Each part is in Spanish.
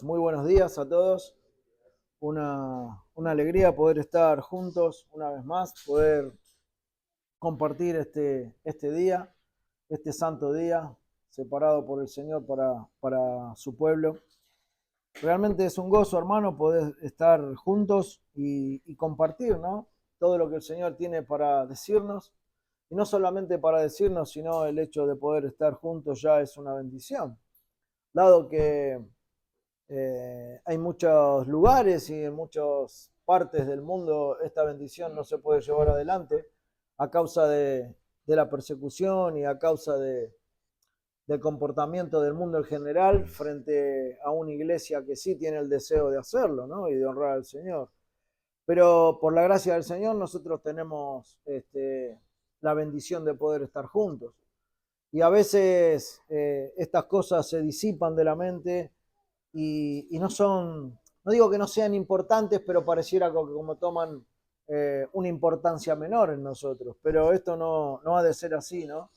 Muy buenos días a todos. Una alegría poder estar juntos una vez más, poder compartir este día, este santo día, separado por el Señor para su pueblo. Realmente es un gozo, hermano, poder estar juntos y compartir, ¿no? Todo lo que el Señor tiene para decirnos. Y no solamente para decirnos, sino el hecho de poder estar juntos ya es una bendición. Dado que hay muchos lugares y en muchas partes del mundo esta bendición no se puede llevar adelante a causa de la persecución y a causa del comportamiento del mundo en general frente a una iglesia que sí tiene el deseo de hacerlo, ¿no? Y de honrar al Señor. Pero por la gracia del Señor nosotros tenemos la bendición de poder estar juntos. Y a veces estas cosas se disipan de la mente y no son, no digo que no sean importantes, pero pareciera como toman una importancia menor en nosotros. Pero esto no ha de ser así, ¿no?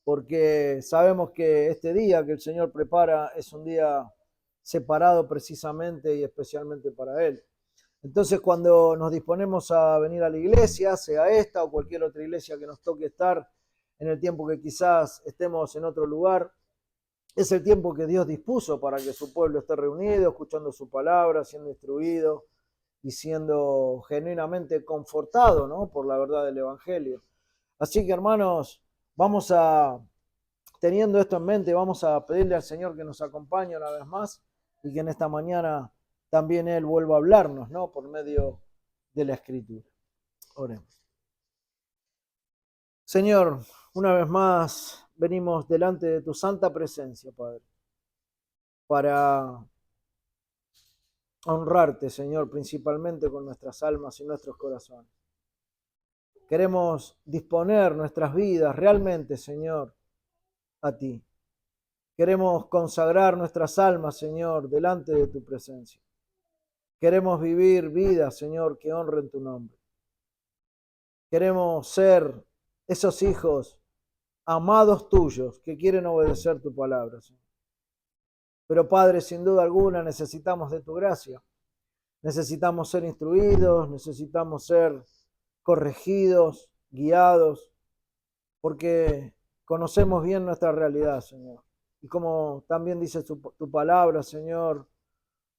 Porque sabemos que este día que el Señor prepara es un día separado precisamente y especialmente para Él. Entonces, cuando nos disponemos a venir a la iglesia, sea esta o cualquier otra iglesia que nos toque estar en el tiempo que quizás estemos en otro lugar, es el tiempo que Dios dispuso para que su pueblo esté reunido, escuchando su palabra, siendo instruido y siendo genuinamente confortado, ¿no? Por la verdad del Evangelio. Así que, hermanos, teniendo esto en mente, vamos a pedirle al Señor que nos acompañe una vez más y que en esta mañana también Él vuelva a hablarnos, ¿no? Por medio de la Escritura. Oremos. Señor, una vez más venimos delante de tu santa presencia, Padre, para honrarte, Señor, principalmente con nuestras almas y nuestros corazones. Queremos disponer nuestras vidas realmente, Señor, a ti. Queremos consagrar nuestras almas, Señor, delante de tu presencia. Queremos vivir vidas, Señor, que honren tu nombre. Queremos ser esos hijos amados tuyos que quieren obedecer tu palabra, Señor. Pero, Padre, sin duda alguna necesitamos de tu gracia. Necesitamos ser instruidos, necesitamos ser corregidos, guiados, porque conocemos bien nuestra realidad, Señor. Y como también dice tu palabra, Señor,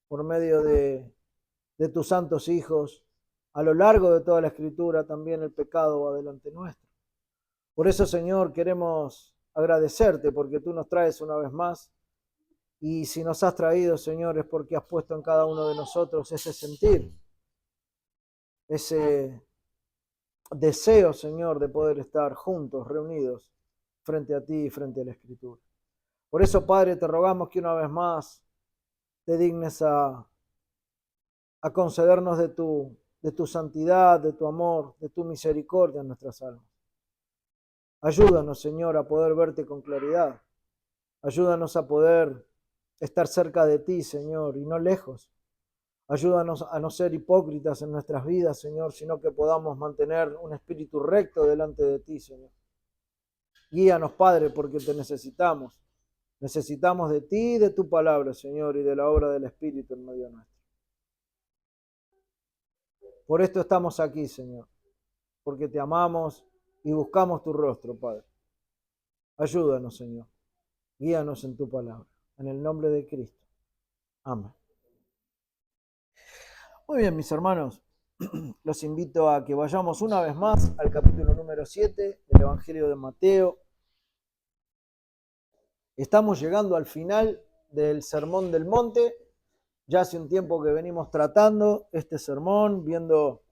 por medio de tus santos hijos, a lo largo de toda la Escritura también el pecado va delante nuestro. Por eso, Señor, queremos agradecerte porque tú nos traes una vez más. Y si nos has traído, Señor, es porque has puesto en cada uno de nosotros ese sentir, ese deseo, Señor, de poder estar juntos, reunidos, frente a ti y frente a la Escritura. Por eso, Padre, te rogamos que una vez más te dignes a concedernos de tu santidad, de tu amor, de tu misericordia en nuestras almas. Ayúdanos, Señor, a poder verte con claridad. Ayúdanos a poder estar cerca de ti, Señor, y no lejos. Ayúdanos a no ser hipócritas en nuestras vidas, Señor, sino que podamos mantener un espíritu recto delante de ti, Señor. Guíanos, Padre, porque te necesitamos. Necesitamos de ti y de tu palabra, Señor, y de la obra del Espíritu en medio nuestro. Por esto estamos aquí, Señor, porque te amamos y buscamos tu rostro, Padre. Ayúdanos, Señor. Guíanos en tu palabra. En el nombre de Cristo. Amén. Muy bien, mis hermanos. Los invito a que vayamos una vez más al capítulo número 7 del Evangelio de Mateo. Estamos llegando al final del Sermón del Monte. Ya hace un tiempo que venimos tratando este sermón, viendo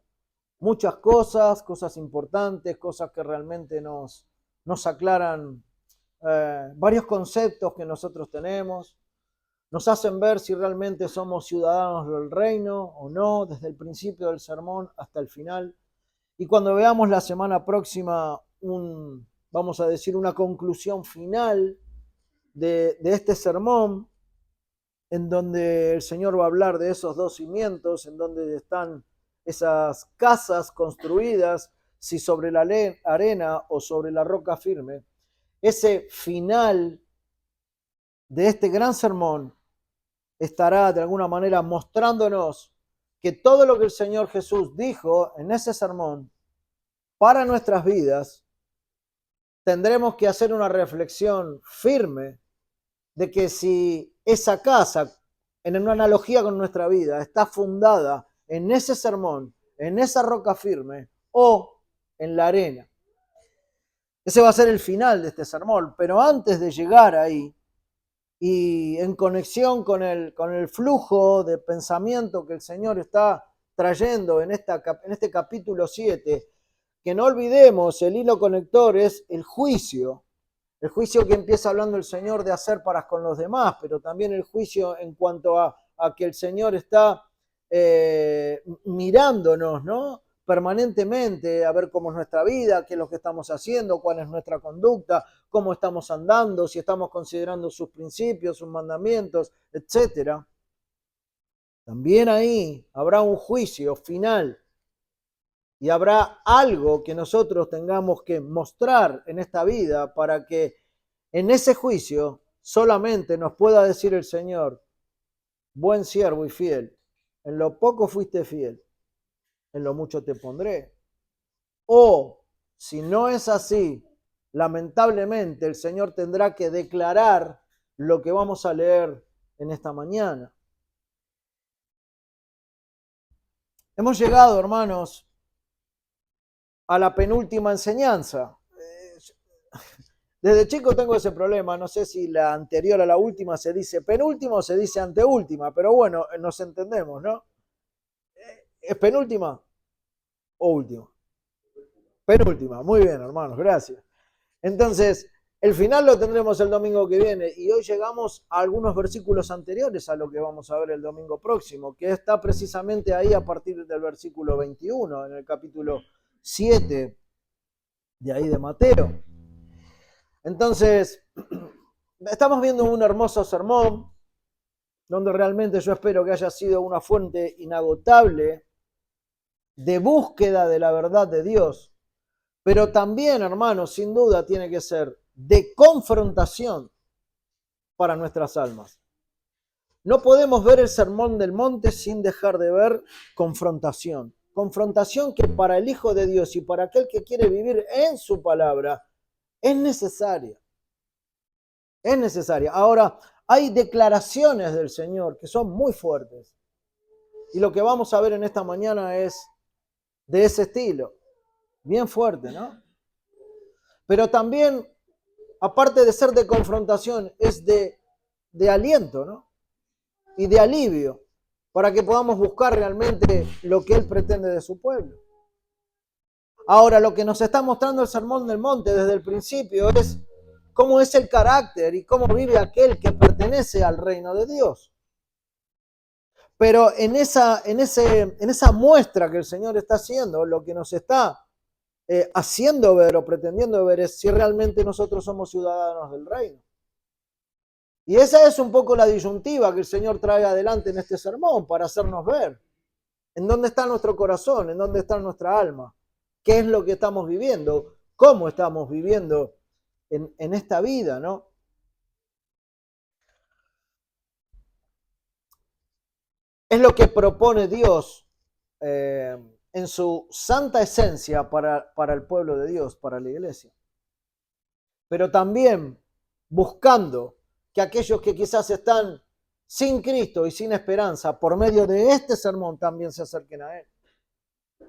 muchas cosas importantes, cosas que realmente nos aclaran varios conceptos que nosotros tenemos. Nos hacen ver si realmente somos ciudadanos del reino o no, desde el principio del sermón hasta el final. Y cuando veamos la semana próxima, vamos a decir, una conclusión final de este sermón, en donde el Señor va a hablar de esos dos cimientos, en donde están esas casas construidas, si sobre la arena o sobre la roca firme. Ese final de este gran sermón estará de alguna manera mostrándonos que todo lo que el Señor Jesús dijo en ese sermón para nuestras vidas, tendremos que hacer una reflexión firme de que si esa casa, en una analogía con nuestra vida, está fundada en ese sermón, en esa roca firme o en la arena. Ese va a ser el final de este sermón, pero antes de llegar ahí, y en conexión con el flujo de pensamiento que el Señor está trayendo en este capítulo 7, que no olvidemos, el hilo conector es el juicio que empieza hablando el Señor de hacer para con los demás, pero también el juicio en cuanto a que el Señor está mirándonos, ¿no? Permanentemente a ver cómo es nuestra vida, qué es lo que estamos haciendo, cuál es nuestra conducta, cómo estamos andando, si estamos considerando sus principios, sus mandamientos, etc. También ahí habrá un juicio final y habrá algo que nosotros tengamos que mostrar en esta vida para que en ese juicio solamente nos pueda decir el Señor: buen siervo y fiel, en lo poco fuiste fiel, en lo mucho te pondré. O, si no es así, lamentablemente el Señor tendrá que declarar lo que vamos a leer en esta mañana. Hemos llegado, hermanos, a la penúltima enseñanza. Desde chico tengo ese problema, no sé si la anterior a la última se dice penúltima o se dice anteúltima, pero bueno, nos entendemos, ¿no? ¿Es penúltima o última? Penúltima, muy bien, hermanos, gracias. Entonces, el final lo tendremos el domingo que viene y hoy llegamos a algunos versículos anteriores a lo que vamos a ver el domingo próximo, que está precisamente ahí a partir del versículo 21, en el capítulo 7 de ahí de Mateo. Entonces, estamos viendo un hermoso sermón, donde realmente yo espero que haya sido una fuente inagotable de búsqueda de la verdad de Dios, pero también, hermanos, sin duda tiene que ser de confrontación para nuestras almas. No podemos ver el sermón del monte sin dejar de ver confrontación. Confrontación que para el Hijo de Dios y para aquel que quiere vivir en su palabra es necesaria. Es necesaria. Ahora, hay declaraciones del Señor que son muy fuertes. Y lo que vamos a ver en esta mañana es de ese estilo. Bien fuerte, ¿no? Pero también, aparte de ser de confrontación, es de aliento, ¿no? Y de alivio, para que podamos buscar realmente lo que Él pretende de su pueblo. Ahora, lo que nos está mostrando el Sermón del Monte desde el principio es cómo es el carácter y cómo vive aquel que pertenece al reino de Dios. Pero en esa muestra que el Señor está haciendo, lo que nos está haciendo ver o pretendiendo ver es si realmente nosotros somos ciudadanos del reino. Y esa es un poco la disyuntiva que el Señor trae adelante en este sermón para hacernos ver en dónde está nuestro corazón, en dónde está nuestra alma, qué es lo que estamos viviendo, cómo estamos viviendo en esta vida, ¿no? Es lo que propone Dios en su santa esencia para el pueblo de Dios, para la iglesia. Pero también buscando que aquellos que quizás están sin Cristo y sin esperanza, por medio de este sermón también se acerquen a Él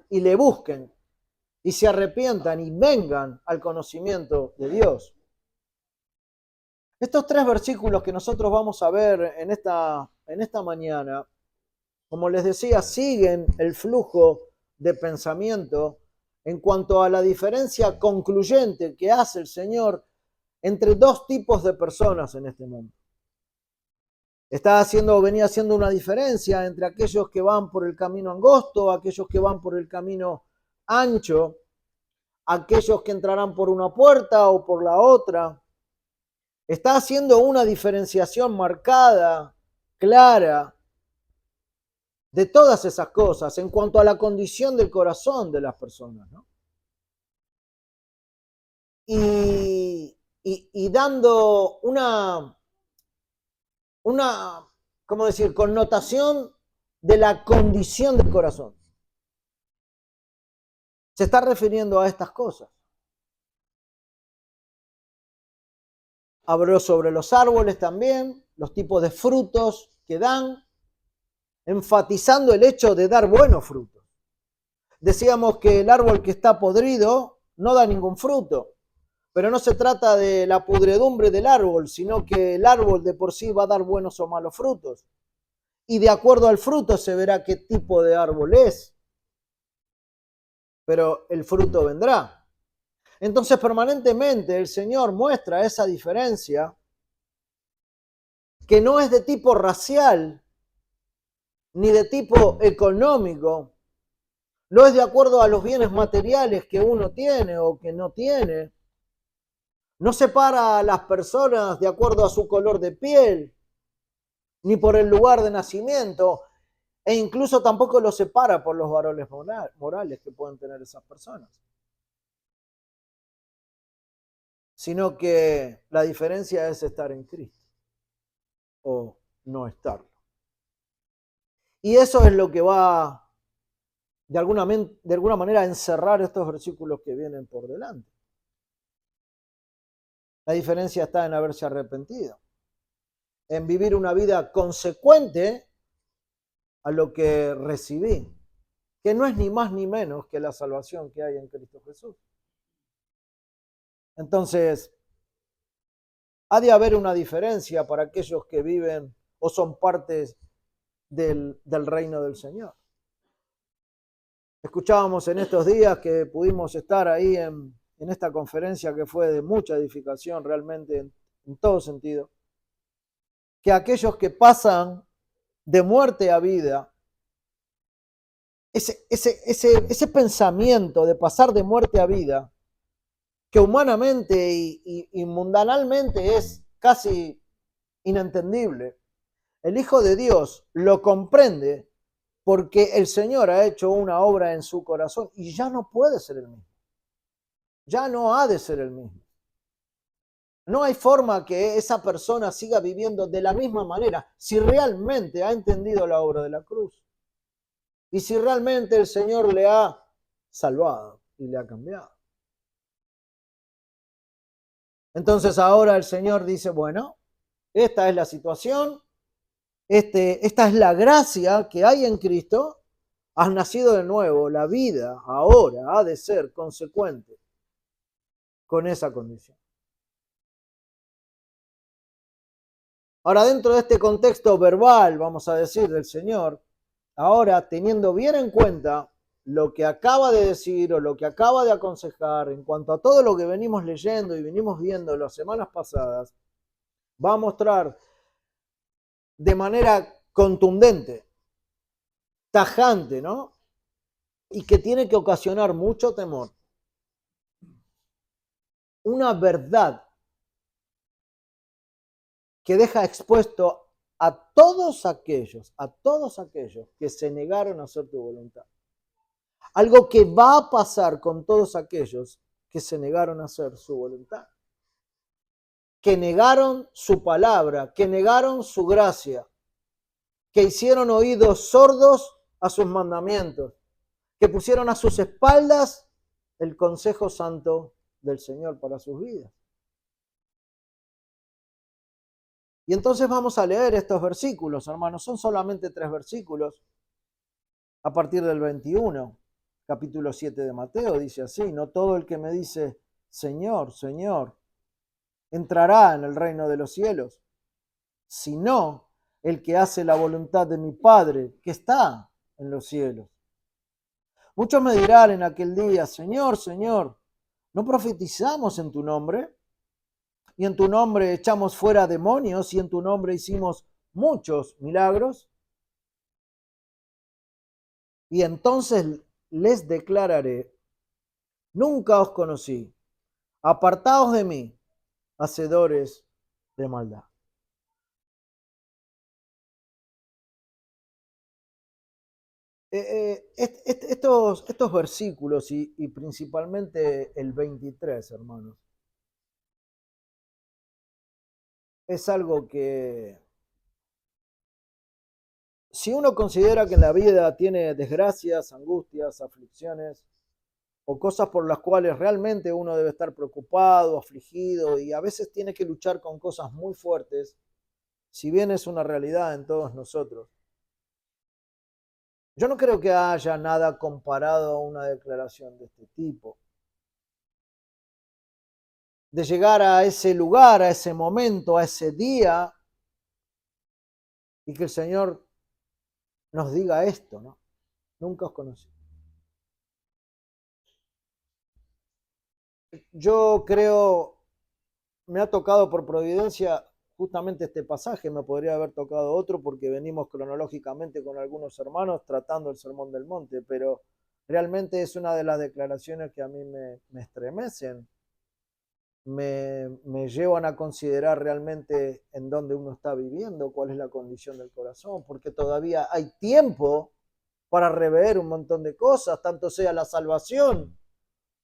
y le busquen y se arrepientan y vengan al conocimiento de Dios. Estos 3 versículos que nosotros vamos a ver en esta mañana, como les decía, siguen el flujo de pensamiento en cuanto a la diferencia concluyente que hace el Señor entre 2 tipos de personas en este mundo. Venía haciendo una diferencia entre aquellos que van por el camino angosto, aquellos que van por el camino ancho, aquellos que entrarán por una puerta o por la otra. Está haciendo una diferenciación marcada, clara, de todas esas cosas en cuanto a la condición del corazón de las personas, ¿no? Y dando una ¿cómo decir?, connotación de la condición del corazón. Se está refiriendo a estas cosas. Habló sobre los árboles también, los tipos de frutos que dan, enfatizando el hecho de dar buenos frutos. Decíamos que el árbol que está podrido no da ningún fruto, pero no se trata de la pudredumbre del árbol, sino que el árbol de por sí va a dar buenos o malos frutos. Y de acuerdo al fruto se verá qué tipo de árbol es, pero el fruto vendrá. Entonces permanentemente el Señor muestra esa diferencia que no es de tipo racial ni de tipo económico, no es de acuerdo a los bienes materiales que uno tiene o que no tiene, no separa a las personas de acuerdo a su color de piel, ni por el lugar de nacimiento, e incluso tampoco lo separa por los valores morales que pueden tener esas personas. Sino que la diferencia es estar en Cristo o no estarlo. Y eso es lo que va de alguna manera a encerrar estos versículos que vienen por delante. La diferencia está en haberse arrepentido, en vivir una vida consecuente a lo que recibí, que no es ni más ni menos que la salvación que hay en Cristo Jesús. Entonces, ha de haber una diferencia para aquellos que viven o son partes del reino del Señor. Escuchábamos en estos días que pudimos estar ahí en esta conferencia que fue de mucha edificación realmente en todo sentido, que aquellos que pasan de muerte a vida, ese pensamiento de pasar de muerte a vida, que humanamente y mundanalmente es casi inentendible, el Hijo de Dios lo comprende porque el Señor ha hecho una obra en su corazón y ya no puede ser el mismo. Ya no ha de ser el mismo. No hay forma que esa persona siga viviendo de la misma manera si realmente ha entendido la obra de la cruz y si realmente el Señor le ha salvado y le ha cambiado. Entonces ahora el Señor dice, bueno, esta es la situación, esta es la gracia que hay en Cristo, has nacido de nuevo, la vida ahora ha de ser consecuente con esa condición. Ahora, dentro de este contexto verbal, vamos a decir, del Señor, ahora teniendo bien en cuenta lo que acaba de decir o lo que acaba de aconsejar en cuanto a todo lo que venimos leyendo y venimos viendo las semanas pasadas, va a mostrar de manera contundente, tajante, ¿no? Y que tiene que ocasionar mucho temor. Una verdad que deja expuesto a todos aquellos que se negaron a hacer tu voluntad. Algo que va a pasar con todos aquellos que se negaron a hacer su voluntad. Que negaron su palabra, que negaron su gracia, que hicieron oídos sordos a sus mandamientos, que pusieron a sus espaldas el consejo santo del Señor para sus vidas. Y entonces vamos a leer estos versículos, hermanos. Son solamente 3 versículos. A partir del 21, capítulo 7 de Mateo, dice así: no todo el que me dice, Señor, Señor, entrará en el reino de los cielos, sino el que hace la voluntad de mi Padre, que está en los cielos. Muchos me dirán en aquel día, Señor, Señor, ¿no profetizamos en tu nombre? Y en tu nombre echamos fuera demonios y en tu nombre hicimos muchos milagros. Y entonces les declararé, nunca os conocí, apartaos de mí, hacedores de maldad. Estos versículos y principalmente el 23, hermanos, es algo que Si uno considera que en la vida tiene desgracias, angustias, aflicciones o cosas por las cuales realmente uno debe estar preocupado, afligido y a veces tiene que luchar con cosas muy fuertes, si bien es una realidad en todos nosotros, yo no creo que haya nada comparado a una declaración de este tipo. De llegar a ese lugar, a ese momento, a ese día y que el Señor nos diga esto, ¿no? Nunca os conocí. Yo creo, me ha tocado por providencia justamente este pasaje, me podría haber tocado otro porque venimos cronológicamente con algunos hermanos tratando el Sermón del Monte, pero realmente es una de las declaraciones que a mí me estremecen, me llevan a considerar realmente en dónde uno está viviendo, cuál es la condición del corazón, porque todavía hay tiempo para rever un montón de cosas, tanto sea la salvación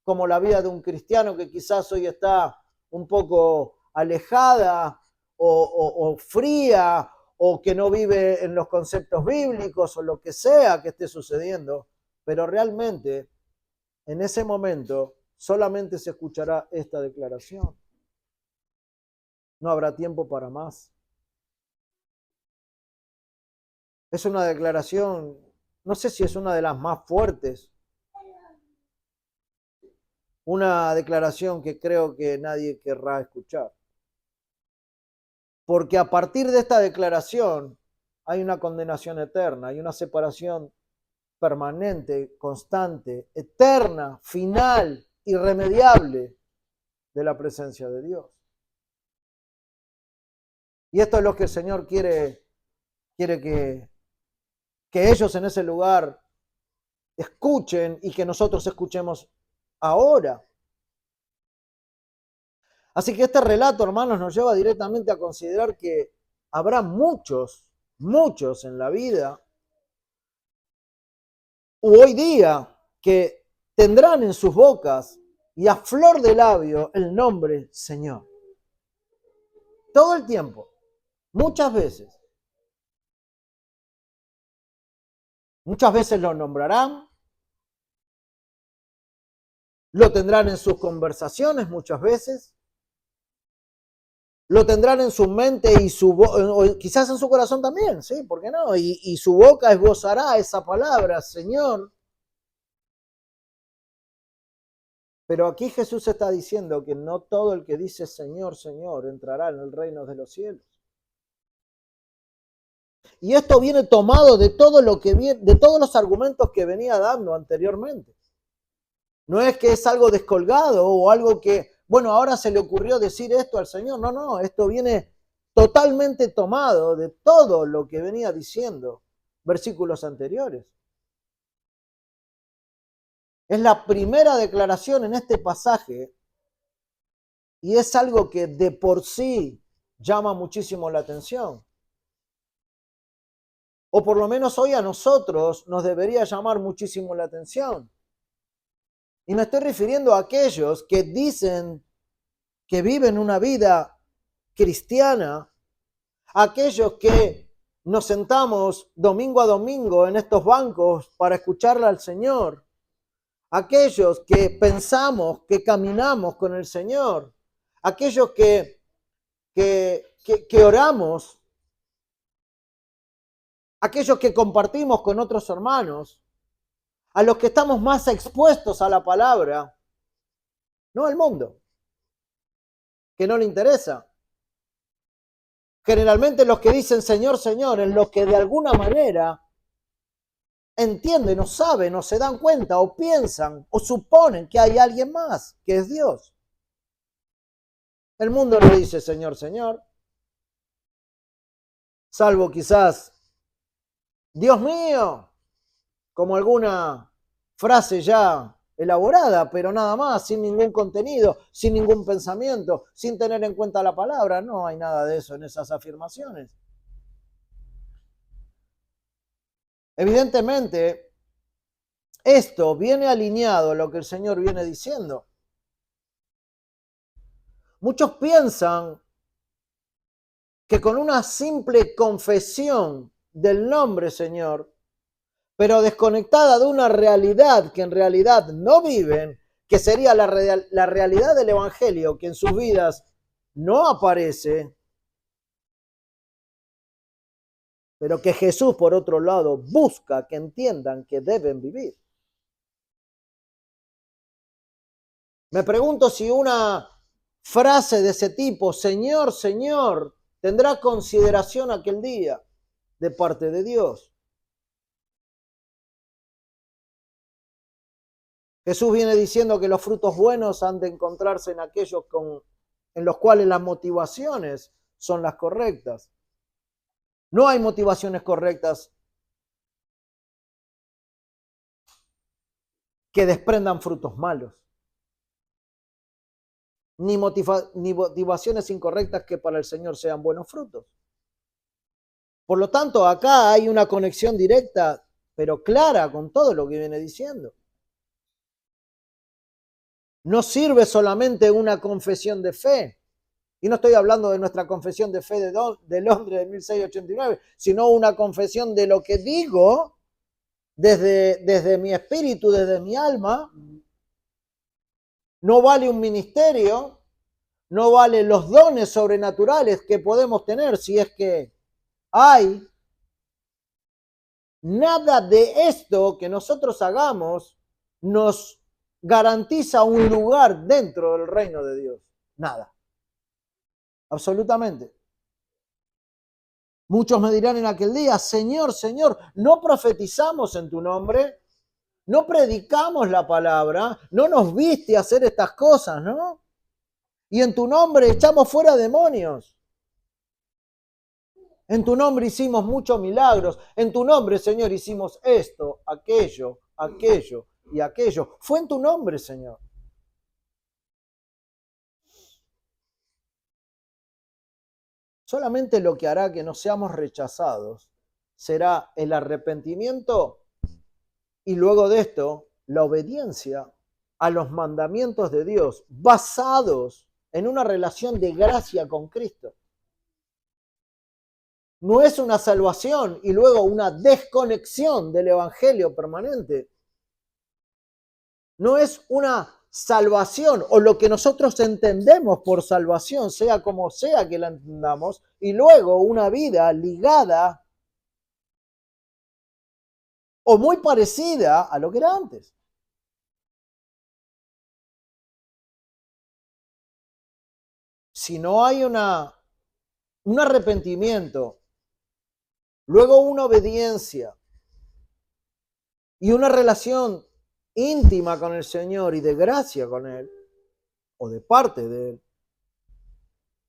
como la vida de un cristiano que quizás hoy está un poco alejada o fría o que no vive en los conceptos bíblicos o lo que sea que esté sucediendo, pero realmente en ese momento solamente se escuchará esta declaración. No habrá tiempo para más. Es una declaración, no sé si es una de las más fuertes, una declaración que creo que nadie querrá escuchar. Porque a partir de esta declaración hay una condenación eterna, hay una separación permanente, constante, eterna, final, irremediable de la presencia de Dios. Y esto es lo que el Señor quiere que ellos en ese lugar escuchen y que nosotros escuchemos ahora. Así que este relato, hermanos, nos lleva directamente a considerar que habrá muchos en la vida u hoy día que tendrán en sus bocas y a flor de labio el nombre Señor. Todo el tiempo, muchas veces. Muchas veces lo nombrarán, lo tendrán en sus conversaciones muchas veces, lo tendrán en su mente y o quizás en su corazón también, ¿sí? ¿Por qué no? Y su boca esbozará esa palabra, Señor. Pero aquí Jesús está diciendo que no todo el que dice Señor, Señor entrará en el reino de los cielos. Y esto viene tomado de todo lo que viene, de todos los argumentos que venía dando anteriormente. No es que es algo descolgado o algo que, bueno, ahora se le ocurrió decir esto al Señor. No, no, esto viene totalmente tomado de todo lo que venía diciendo versículos anteriores. Es la primera declaración en este pasaje y es algo que de por sí llama muchísimo la atención. O por lo menos hoy a nosotros nos debería llamar muchísimo la atención. Y me estoy refiriendo a aquellos que dicen que viven una vida cristiana, aquellos que nos sentamos domingo a domingo en estos bancos para escucharle al Señor, aquellos que pensamos que caminamos con el Señor, aquellos que oramos, aquellos que compartimos con otros hermanos, a los que estamos más expuestos a la palabra, no al mundo, que no le interesa. Generalmente los que dicen Señor, Señor, en los que de alguna manera entienden o saben o se dan cuenta o piensan o suponen que hay alguien más, que es Dios. El mundo no dice Señor, Señor, salvo quizás Dios mío, como alguna frase ya elaborada, pero nada más, sin ningún contenido, sin ningún pensamiento, sin tener en cuenta la palabra. No hay nada de eso en esas afirmaciones. Evidentemente, esto viene alineado a lo que el Señor viene diciendo. Muchos piensan que con una simple confesión del nombre Señor, pero desconectada de una realidad que en realidad no viven, que sería la realidad del Evangelio, que en sus vidas no aparece, pero que Jesús, por otro lado, busca que entiendan que deben vivir. Me pregunto si una frase de ese tipo, Señor, Señor, tendrá consideración aquel día de parte de Dios. Jesús viene diciendo que los frutos buenos han de encontrarse en aquellos en los cuales las motivaciones son las correctas. No hay motivaciones correctas que desprendan frutos malos, ni motivaciones incorrectas que para el Señor sean buenos frutos. Por lo tanto, acá hay una conexión directa, pero clara con todo lo que viene diciendo. No sirve solamente una confesión de fe. Y no estoy hablando de nuestra confesión de fe de Londres de 1689, sino una confesión de lo que digo desde mi espíritu, desde mi alma. No vale un ministerio, no vale los dones sobrenaturales que podemos tener si es que hay. Nada de esto que nosotros hagamos nos garantiza un lugar dentro del reino de Dios. Nada. Absolutamente. Muchos me dirán en aquel día, Señor, Señor, ¿no profetizamos en tu nombre? ¿No predicamos la palabra? ¿No nos viste hacer estas cosas, no? Y en tu nombre echamos fuera demonios. En tu nombre hicimos muchos milagros. En tu nombre, Señor, hicimos esto, aquello y aquello. Fue en tu nombre, Señor. Solamente lo que hará que no seamos rechazados será el arrepentimiento y luego de esto la obediencia a los mandamientos de Dios basados en una relación de gracia con Cristo. No es una salvación y luego una desconexión del Evangelio permanente. No es una salvación o lo que nosotros entendemos por salvación, sea como sea que la entendamos, y luego una vida ligada o muy parecida a lo que era antes. Si no hay un arrepentimiento, luego una obediencia y una relación íntima con el Señor y de gracia con Él, o de parte de Él,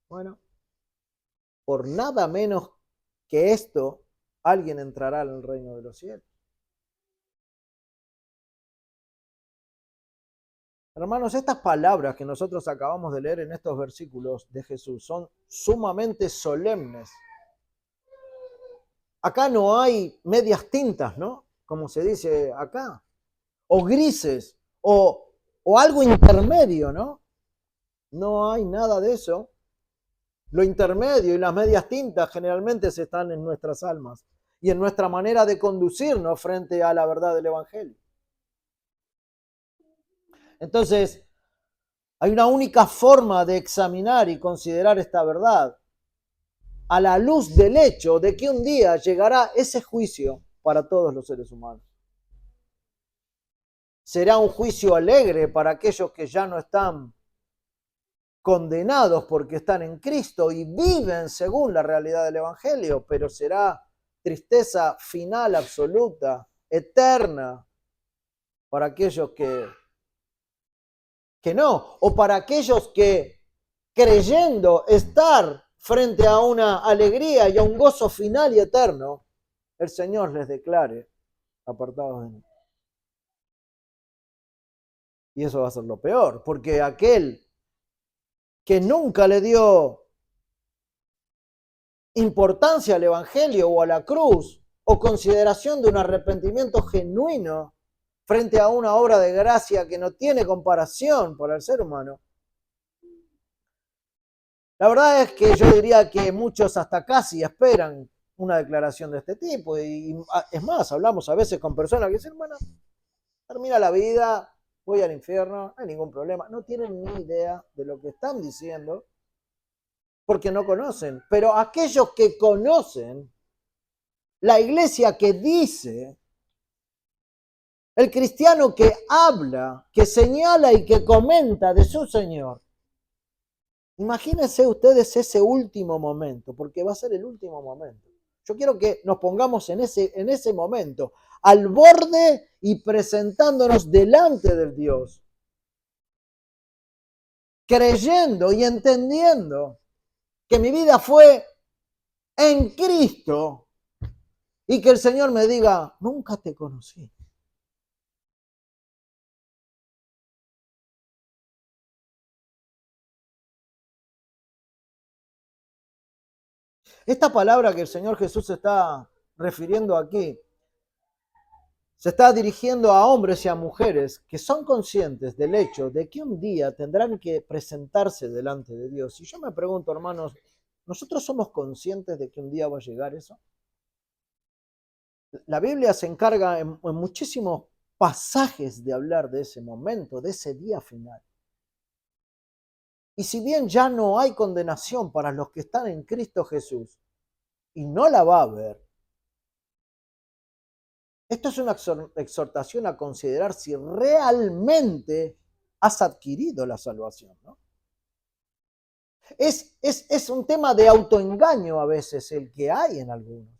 bueno, por nada menos que esto, alguien entrará en el reino de los cielos. Hermanos, estas palabras que nosotros acabamos de leer en estos versículos de Jesús son sumamente solemnes. Acá no hay medias tintas, ¿no? Como se dice acá. O grises, o algo intermedio, ¿no? No hay nada de eso. Lo intermedio y las medias tintas generalmente se están en nuestras almas y en nuestra manera de conducirnos frente a la verdad del Evangelio. Entonces, hay una única forma de examinar y considerar esta verdad a la luz del hecho de que un día llegará ese juicio para todos los seres humanos. Será un juicio alegre para aquellos que ya no están condenados porque están en Cristo y viven según la realidad del Evangelio, pero será tristeza final absoluta, eterna, para aquellos que no, o para aquellos que creyendo estar frente a una alegría y a un gozo final y eterno, el Señor les declare apartados de mí. Y eso va a ser lo peor, porque aquel que nunca le dio importancia al Evangelio o a la cruz, o consideración de un arrepentimiento genuino frente a una obra de gracia que no tiene comparación para el ser humano. La verdad es que yo diría que muchos hasta casi esperan una declaración de este tipo. Y es más, hablamos a veces con personas que dicen, bueno, termina la vida, voy al infierno, no hay ningún problema. No tienen ni idea de lo que están diciendo porque no conocen. Pero aquellos que conocen, la iglesia que dice, el cristiano que habla, que señala y que comenta de su Señor, imagínense ustedes ese último momento, porque va a ser el último momento. Yo quiero que nos pongamos en ese momento, al borde y presentándonos delante del Dios, creyendo y entendiendo que mi vida fue en Cristo y que el Señor me diga, nunca te conocí. Esta palabra que el Señor Jesús está refiriendo aquí, se está dirigiendo a hombres y a mujeres que son conscientes del hecho de que un día tendrán que presentarse delante de Dios. Y yo me pregunto, hermanos, ¿nosotros somos conscientes de que un día va a llegar eso? La Biblia se encarga en muchísimos pasajes de hablar de ese momento, de ese día final. Y si bien ya no hay condenación para los que están en Cristo Jesús, y no la va a haber, esto es una exhortación a considerar si realmente has adquirido la salvación, ¿no? Es un tema de autoengaño a veces el que hay en algunos,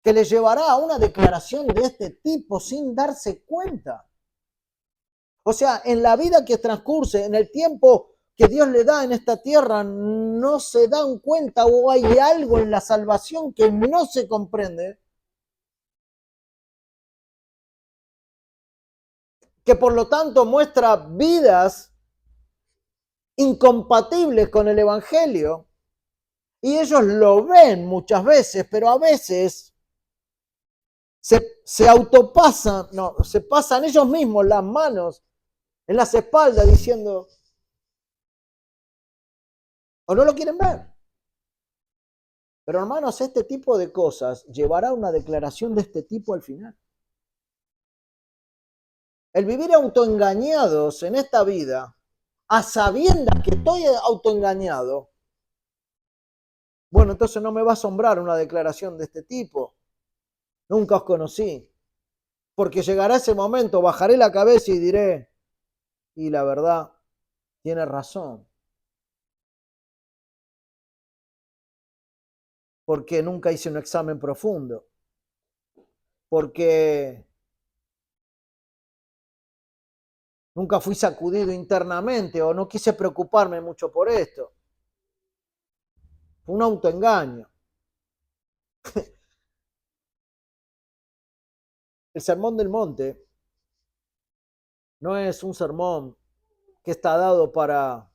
que les llevará a una declaración de este tipo sin darse cuenta. O sea, en la vida que transcurre, en el tiempo que Dios le da en esta tierra, no se dan cuenta o hay algo en la salvación que no se comprende, que por lo tanto muestra vidas incompatibles con el Evangelio, y ellos lo ven muchas veces, pero a veces se autopasan, no, se pasan ellos mismos las manos en las espaldas diciendo, o no lo quieren ver. Pero hermanos, este tipo de cosas llevará a una declaración de este tipo al final. El vivir autoengañados en esta vida, a sabiendas que estoy autoengañado, bueno, entonces no me va a asombrar una declaración de este tipo. Nunca os conocí. Porque llegará ese momento, bajaré la cabeza y diré, y la verdad, tiene razón. Porque nunca hice un examen profundo. Porque nunca fui sacudido internamente o no quise preocuparme mucho por esto. Fue un autoengaño. El sermón del monte no es un sermón que está dado para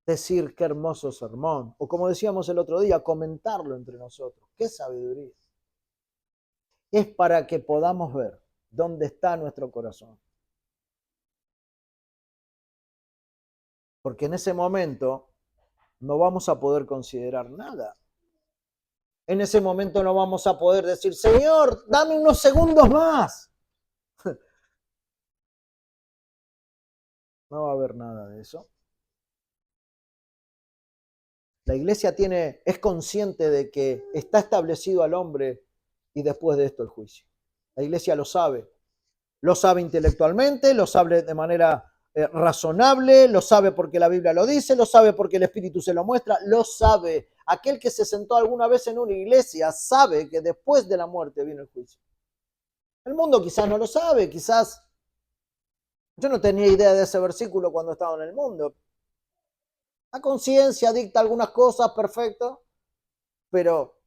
decir qué hermoso sermón, o como decíamos el otro día, comentarlo entre nosotros. ¡Qué sabiduría! Es para que podamos ver dónde está nuestro corazón. Porque en ese momento no vamos a poder considerar nada. En ese momento no vamos a poder decir, Señor, dame unos segundos más. No va a haber nada de eso. La iglesia es consciente de que está establecido al hombre y después de esto el juicio. La iglesia lo sabe intelectualmente, lo sabe de manera razonable, lo sabe porque la Biblia lo dice, lo sabe porque el Espíritu se lo muestra, lo sabe. Aquel que se sentó alguna vez en una iglesia sabe que después de la muerte viene el juicio. El mundo quizás no lo sabe, quizás yo no tenía idea de ese versículo cuando estaba en el mundo. La conciencia dicta algunas cosas, perfecto, pero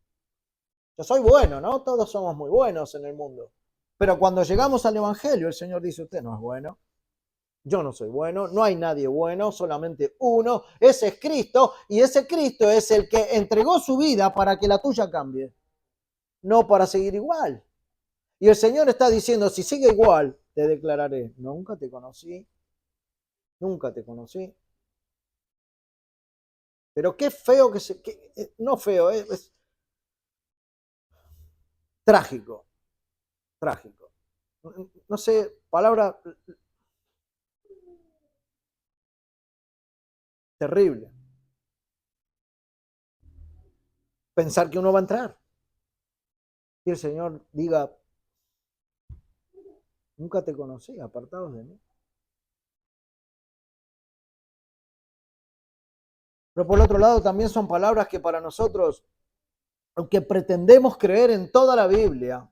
yo soy bueno, ¿no? Todos somos muy buenos en el mundo. Pero cuando llegamos al Evangelio, el Señor dice, usted no es bueno, yo no soy bueno, no hay nadie bueno, solamente uno, ese es Cristo, y ese Cristo es el que entregó su vida para que la tuya cambie, no para seguir igual. Y el Señor está diciendo, si sigue igual, te declararé, nunca te conocí, nunca te conocí. Pero qué feo no feo, Trágico, trágico. No sé, palabra terrible. Pensar que uno va a entrar. Y el Señor diga, nunca te conocí, apartados de mí. Pero por otro lado también son palabras que para nosotros, aunque pretendemos creer en toda la Biblia,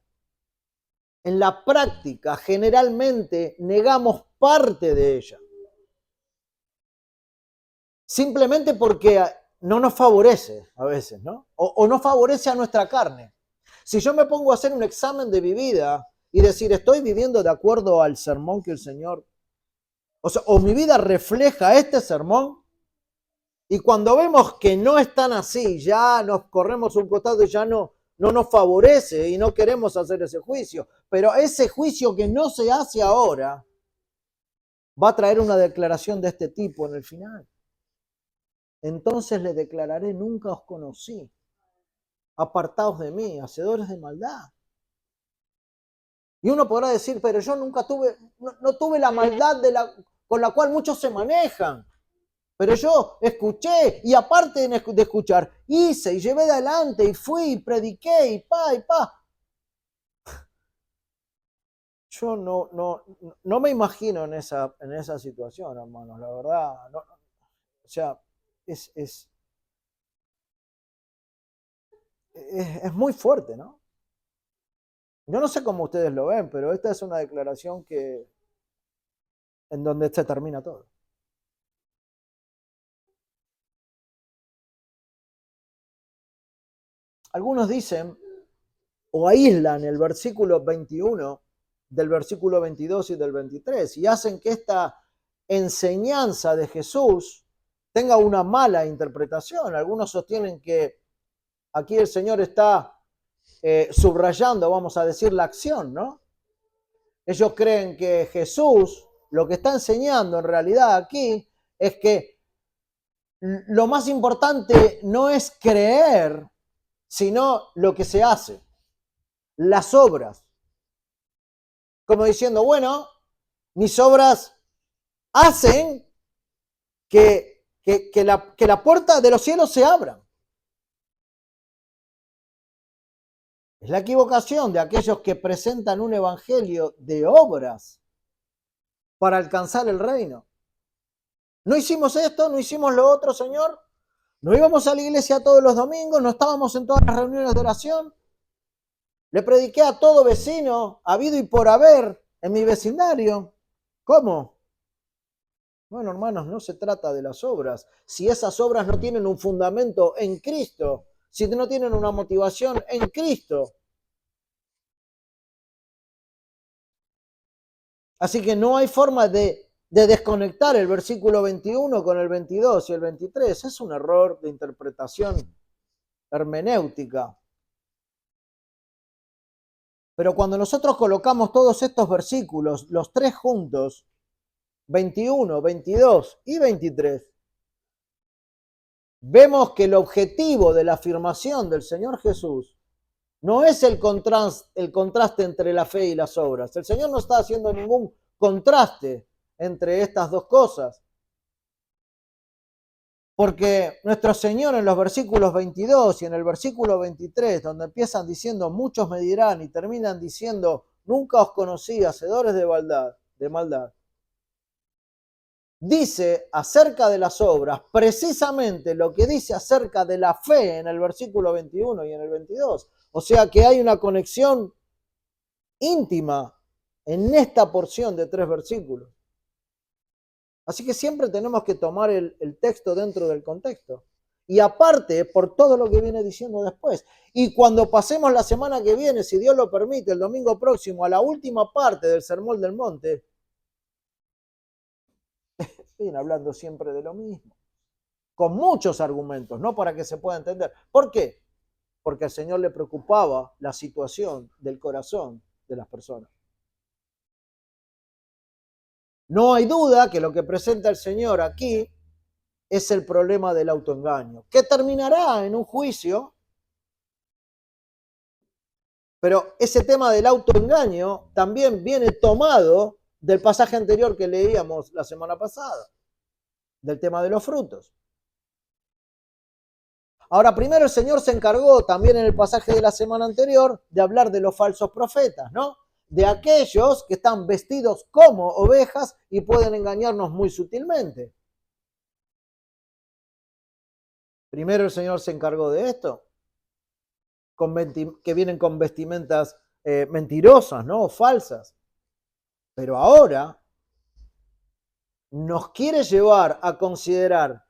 en la práctica generalmente negamos parte de ella. Simplemente porque no nos favorece a veces, ¿no? O no favorece a nuestra carne. Si yo me pongo a hacer un examen de mi vida y decir, ¿estoy viviendo de acuerdo al sermón que el Señor... o mi vida refleja este sermón? Y cuando vemos que no están así, ya nos corremos un costado y ya no nos favorece y no queremos hacer ese juicio. Pero ese juicio que no se hace ahora va a traer una declaración de este tipo en el final. Entonces le declararé, nunca os conocí, apartados de mí, hacedores de maldad. Y uno podrá decir, pero yo nunca tuve, no tuve la maldad con la cual muchos se manejan. Pero yo escuché y aparte de escuchar, hice y llevé adelante y fui y prediqué y pa. Yo no me imagino en esa situación, hermanos, la verdad. No, o sea, es muy fuerte, ¿no? Yo no sé cómo ustedes lo ven, pero esta es una declaración en donde se termina todo. Algunos dicen o aíslan el versículo 21 del versículo 22 y del 23 y hacen que esta enseñanza de Jesús tenga una mala interpretación. Algunos sostienen que aquí el Señor está subrayando, vamos a decir, la acción, ¿no? Ellos creen que Jesús lo que está enseñando en realidad aquí es que lo más importante no es creer, sino lo que se hace, las obras. Como diciendo, bueno, mis obras hacen que la puerta de los cielos se abra. Es la equivocación de aquellos que presentan un evangelio de obras para alcanzar el reino. No hicimos esto, no hicimos lo otro, Señor. No íbamos a la iglesia todos los domingos, no estábamos en todas las reuniones de oración. Le prediqué a todo vecino, habido y por haber, en mi vecindario. ¿Cómo? Bueno, hermanos, no se trata de las obras. Si esas obras no tienen un fundamento en Cristo, si no tienen una motivación en Cristo. Así que no hay forma de desconectar el versículo 21 con el 22 y el 23. Es un error de interpretación hermenéutica. Pero cuando nosotros colocamos todos estos versículos, los tres juntos, 21, 22 y 23, vemos que el objetivo de la afirmación del Señor Jesús no es el contraste entre la fe y las obras. El Señor no está haciendo ningún contraste entre estas dos cosas. Porque nuestro Señor en los versículos 22 y en el versículo 23, donde empiezan diciendo, muchos me dirán, y terminan diciendo, nunca os conocí, hacedores de maldad, dice acerca de las obras precisamente lo que dice acerca de la fe en el versículo 21 y en el 22. O sea que hay una conexión íntima en esta porción de 3 versículos. Así que siempre tenemos que tomar el texto dentro del contexto. Y aparte, por todo lo que viene diciendo después. Y cuando pasemos la semana que viene, si Dios lo permite, el domingo próximo, a la última parte del Sermón del Monte, siguen hablando siempre de lo mismo. Con muchos argumentos, no para que se pueda entender. ¿Por qué? Porque al Señor le preocupaba la situación del corazón de las personas. No hay duda que lo que presenta el Señor aquí es el problema del autoengaño, que terminará en un juicio Pero ese tema del autoengaño también viene tomado del pasaje anterior que leíamos la semana pasada, del tema de los frutos. Ahora, primero el Señor se encargó también en el pasaje de la semana anterior de hablar de los falsos profetas, ¿no? De aquellos que están vestidos como ovejas y pueden engañarnos muy sutilmente. Primero el Señor se encargó de esto, que vienen con vestimentas mentirosas, ¿no? Falsas. Pero ahora nos quiere llevar a considerar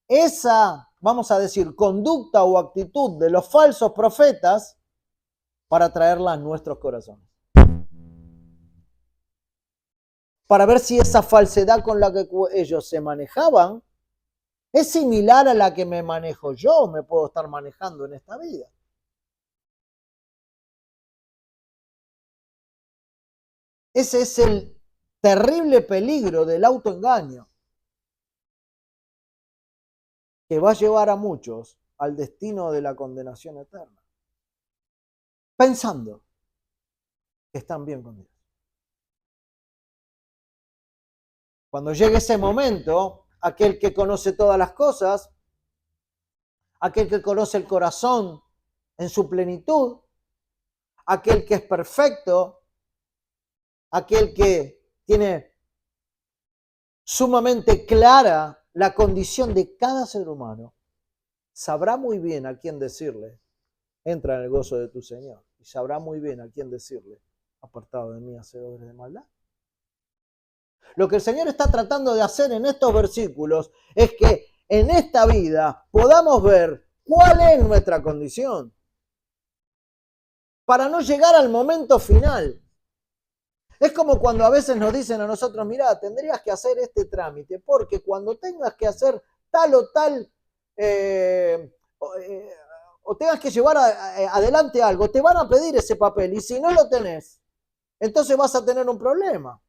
esa, vamos a decir, conducta o actitud de los falsos profetas para traerla a nuestros corazones. Para ver si esa falsedad con la que ellos se manejaban es similar a la que me manejo yo, me puedo estar manejando en esta vida. Ese es el terrible peligro del autoengaño, que va a llevar a muchos al destino de la condenación eterna, pensando que están bien con Dios. Cuando llegue ese momento, aquel que conoce todas las cosas, aquel que conoce el corazón en su plenitud, aquel que es perfecto, aquel que tiene sumamente clara la condición de cada ser humano, sabrá muy bien a quién decirle, entra en el gozo de tu Señor, y sabrá muy bien a quién decirle, apartado de mí, hacedores de maldad. Lo que el Señor está tratando de hacer en estos versículos es que en esta vida podamos ver cuál es nuestra condición para no llegar al momento final. Es como cuando a veces nos dicen a nosotros, mirá, tendrías que hacer este trámite, porque cuando tengas que hacer tal o tal, o tengas que llevar adelante algo, te van a pedir ese papel, y si no lo tenés, entonces vas a tener un problema.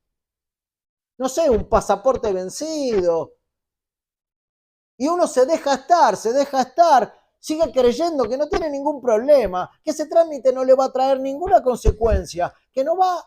No sé, un pasaporte vencido. Y uno se deja estar, sigue creyendo que no tiene ningún problema, que ese trámite no le va a traer ninguna consecuencia, que lo va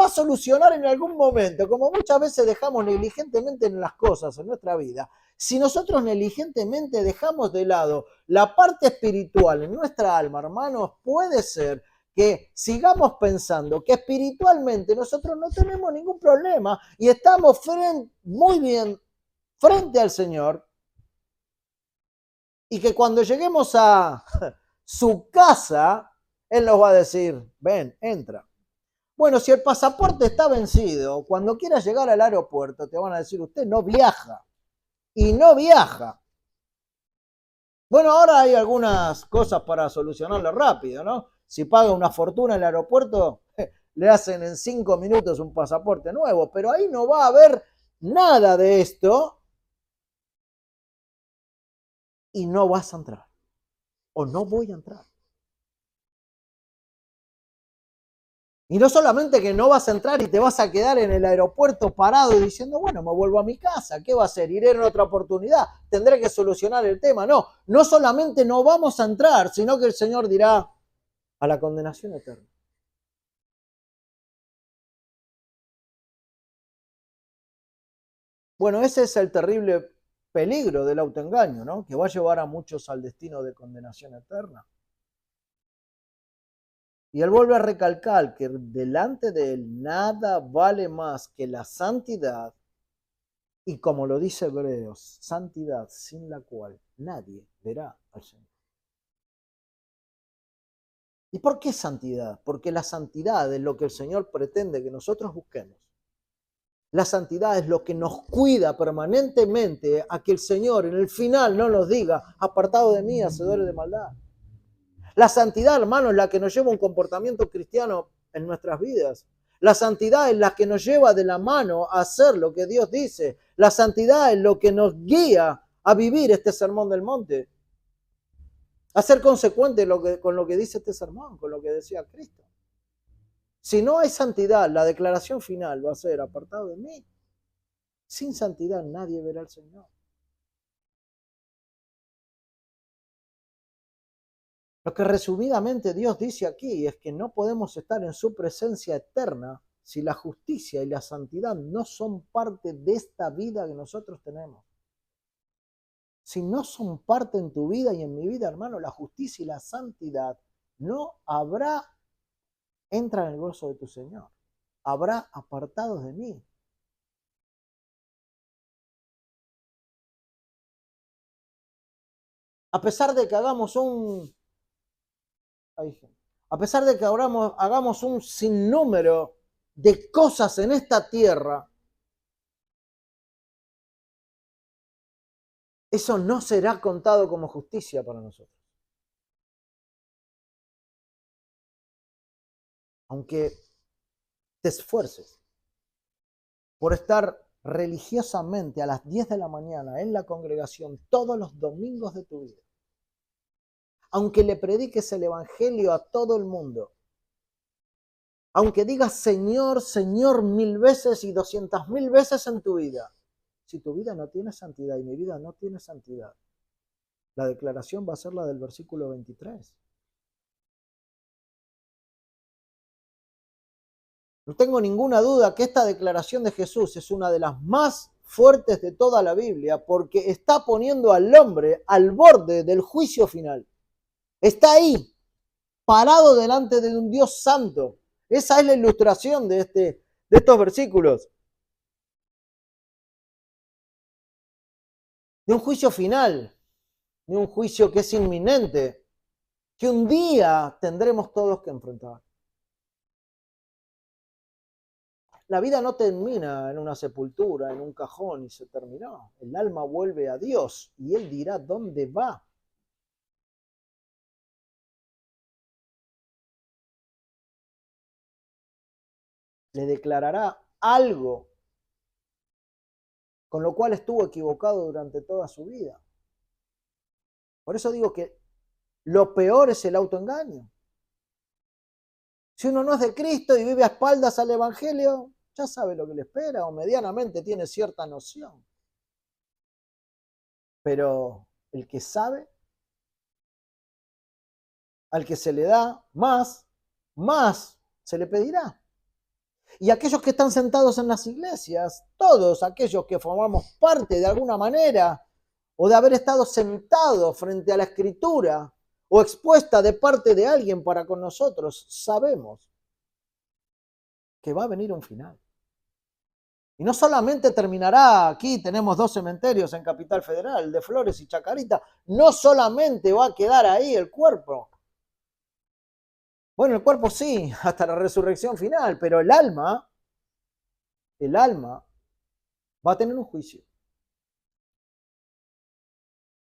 a solucionar en algún momento, como muchas veces dejamos negligentemente en las cosas en nuestra vida. Si nosotros negligentemente dejamos de lado la parte espiritual en nuestra alma, hermanos, puede ser que sigamos pensando que espiritualmente nosotros no tenemos ningún problema y estamos muy bien frente al Señor, y que cuando lleguemos a su casa, Él nos va a decir, ven, entra. Bueno, si el pasaporte está vencido, cuando quieras llegar al aeropuerto, te van a decir, usted no viaja. Y no viaja. Bueno, ahora hay algunas cosas para solucionarlo rápido, ¿no? Si paga una fortuna en el aeropuerto, le hacen en 5 minutos un pasaporte nuevo, pero ahí no va a haber nada de esto y no vas a entrar. O no voy a entrar. Y no solamente que no vas a entrar y te vas a quedar en el aeropuerto parado y diciendo, bueno, me vuelvo a mi casa, ¿qué va a hacer? Iré en otra oportunidad, tendré que solucionar el tema. No, no solamente no vamos a entrar, sino que el Señor dirá a la condenación eterna. Bueno, ese es el terrible peligro del autoengaño, ¿no? Que va a llevar a muchos al destino de condenación eterna. Y él vuelve a recalcar que delante de él nada vale más que la santidad. Y como lo dice Hebreos, santidad sin la cual nadie verá al Señor. ¿Y por qué santidad? Porque la santidad es lo que el Señor pretende que nosotros busquemos. La santidad es lo que nos cuida permanentemente a que el Señor en el final no nos diga, apartado de mí, hacedores de maldad. La santidad, hermano, es la que nos lleva a un comportamiento cristiano en nuestras vidas. La santidad es la que nos lleva de la mano a hacer lo que Dios dice. La santidad es lo que nos guía a vivir este sermón del monte. A ser consecuente con lo que dice este sermón, con lo que decía Cristo. Si no hay santidad, la declaración final va a ser apartado de mí. Sin santidad nadie verá al Señor. Lo que resumidamente Dios dice aquí es que no podemos estar en su presencia eterna si la justicia y la santidad no son parte de esta vida que nosotros tenemos. Si no son parte en tu vida y en mi vida, hermano, la justicia y la santidad, no habrá, entra en el gozo de tu Señor. Habrá apartados de mí. A pesar de que hagamos hagamos un sinnúmero de cosas en esta tierra, eso no será contado como justicia para nosotros. Aunque te esfuerces por estar religiosamente a las 10 de la mañana en la congregación todos los domingos de tu vida, aunque le prediques el evangelio a todo el mundo, aunque digas Señor, Señor 1000 veces y 200.000 veces en tu vida, si tu vida no tiene santidad y mi vida no tiene santidad, la declaración va a ser la del versículo 23. No tengo ninguna duda que esta declaración de Jesús es una de las más fuertes de toda la Biblia porque está poniendo al hombre al borde del juicio final. Está ahí, parado delante de un Dios santo. Esa es la ilustración de estos versículos. De un juicio final, de un juicio que es inminente, que un día tendremos todos que enfrentar. La vida no termina en una sepultura, en un cajón y se terminó. El alma vuelve a Dios y Él dirá dónde va. Le declarará algo con lo cual estuvo equivocado durante toda su vida. Por eso digo que lo peor es el autoengaño. Si uno no es de Cristo y vive a espaldas al Evangelio, ya sabe lo que le espera o medianamente tiene cierta noción. Pero el que sabe, al que se le da más se le pedirá. Y aquellos que están sentados en las iglesias, todos aquellos que formamos parte de alguna manera o de haber estado sentados frente a la escritura o expuesta de parte de alguien para con nosotros, sabemos que va a venir un final. Y no solamente terminará aquí, tenemos 2 cementerios en Capital Federal, de Flores y Chacarita, no solamente va a quedar ahí el cuerpo. Bueno, el cuerpo sí, hasta la resurrección final, pero el alma va a tener un juicio.